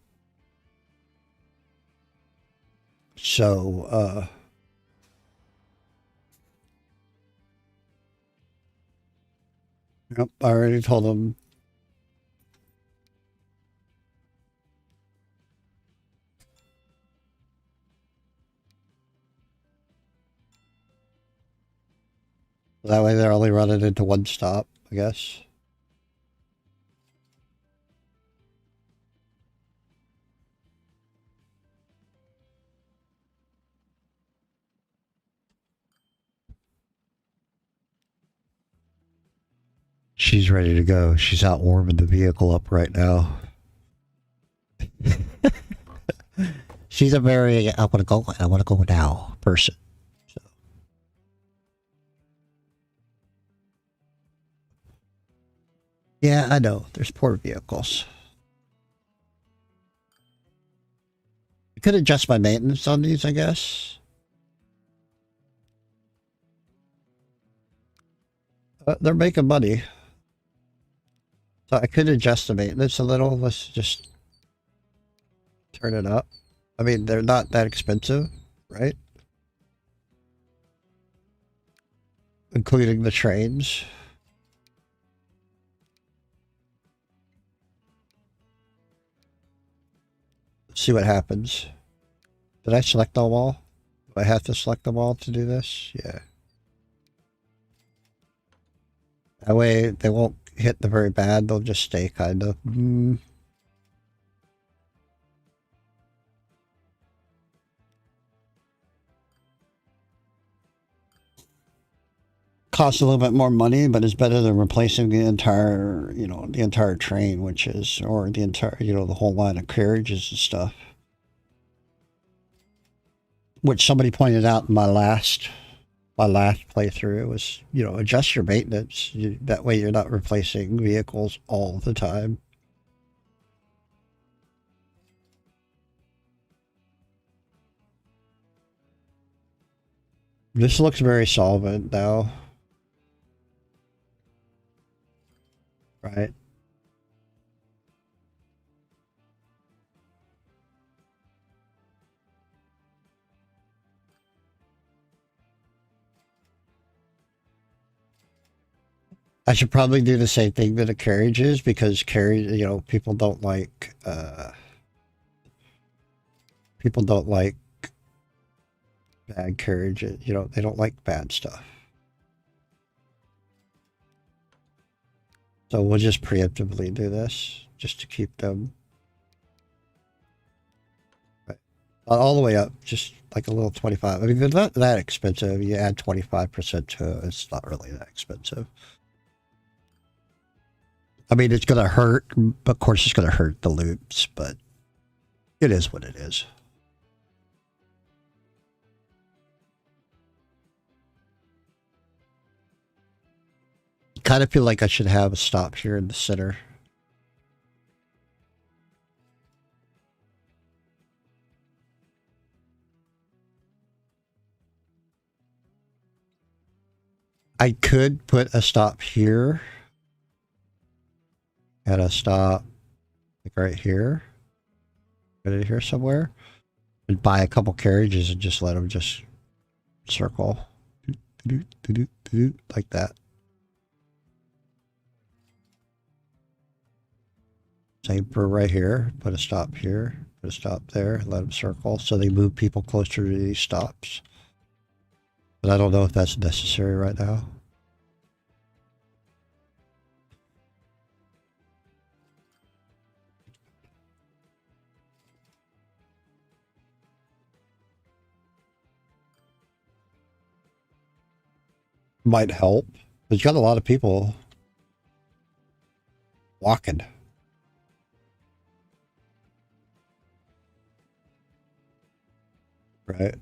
So, yep, I already told them. That way they're only running into one stop, I guess. She's ready to go. She's out warming the vehicle up right now. She's a very, I want to go now person. So. Yeah, I know. There's poor vehicles. I could adjust my maintenance on these, I guess. They're making money. So I could adjust the maintenance a little. Let's just turn it up. I mean, they're not that expensive, right? Including the trains. see what happens. Did I select them all? Do I have to select them all to do this? Yeah. That way they won't hit the very bad, they'll just stay kind of. Costs a little bit more money, but it's better than replacing the entire, the entire train, which is, or the entire, the whole line of carriages and stuff. Which somebody pointed out in my last playthrough was, adjust your maintenance. That way you're not replacing vehicles all the time. This looks very solvent now. Right? I should probably do the same thing to the carriages because people don't like bad carriages. They don't like bad stuff. So we'll just preemptively do this just to keep them right. All the way up, just like a little 25. I mean, they're not that expensive. You add 25% to it, it's not really that expensive. I mean, it's going to hurt, of course it's going to hurt the loops, but it is what it is. Kind of feel like I should have a stop here in the center. I could put a stop here and a stop like right here, right here somewhere, and buy a couple carriages and just let them just circle like that. Same for right here. Put a stop here, put a stop there, let them circle so they move people closer to these stops. But I don't know if that's necessary right now. Might help. There's got a lot of people walking. Right.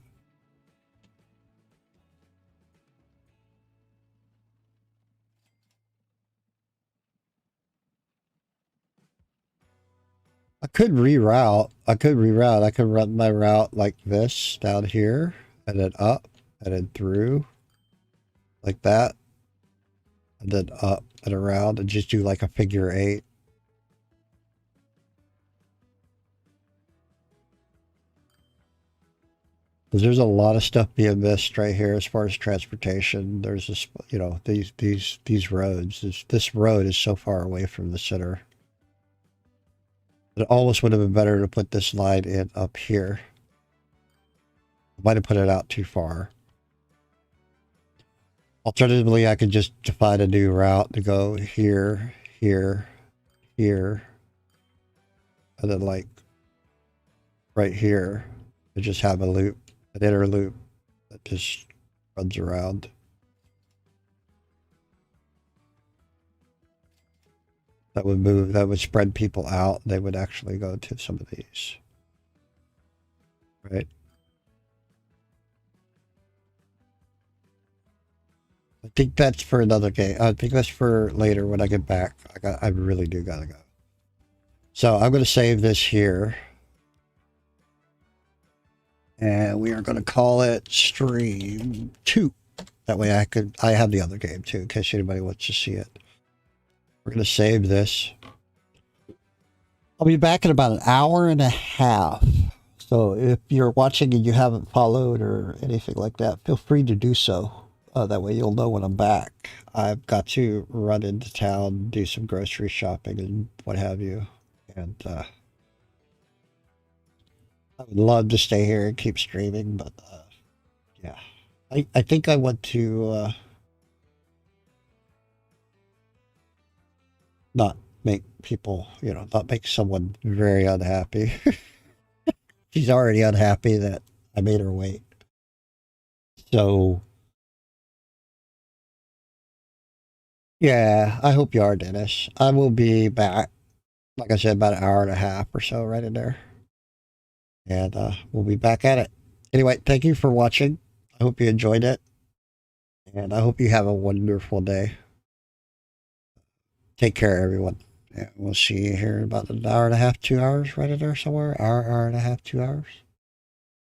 I could reroute. I could run my route like this down here and then up and then through like that. And then up and around and just do like a figure 8. Because there's a lot of stuff being missed right here as far as transportation. There's this, these roads. This road is so far away from the center. It almost would have been better to put this line in up here. I might have put it out too far. Alternatively, I could just define a new route to go here, here, here, and then like right here, and just have a loop, an inner loop that just runs around. That would move, that would spread people out. They would actually go to some of these. Right? I think that's for another game. I think that's for later when I get back. I really do gotta go. So I'm going to save this here. And we are going to call it stream 2. That way I have the other game too, in case anybody wants to see it. We're going to save this. I'll be back in about an hour and a half. So if you're watching and you haven't followed or anything like that, feel free to do so. That way you'll know when I'm back. I've got to run into town, do some grocery shopping and what have you. And I would love to stay here and keep streaming, but yeah. I think I want to not make people, not make someone very unhappy. She's already unhappy that I made her wait. So, yeah, I hope you are, Dennis. I will be back, like I said, about an hour and a half or so right in there. And we'll be back at it. Anyway, thank you for watching. I hope you enjoyed it. And I hope you have a wonderful day. Take care, everyone. Yeah, we'll see you here in about an hour and a half, 2 hours, right in there somewhere. Hour and a half, 2 hours.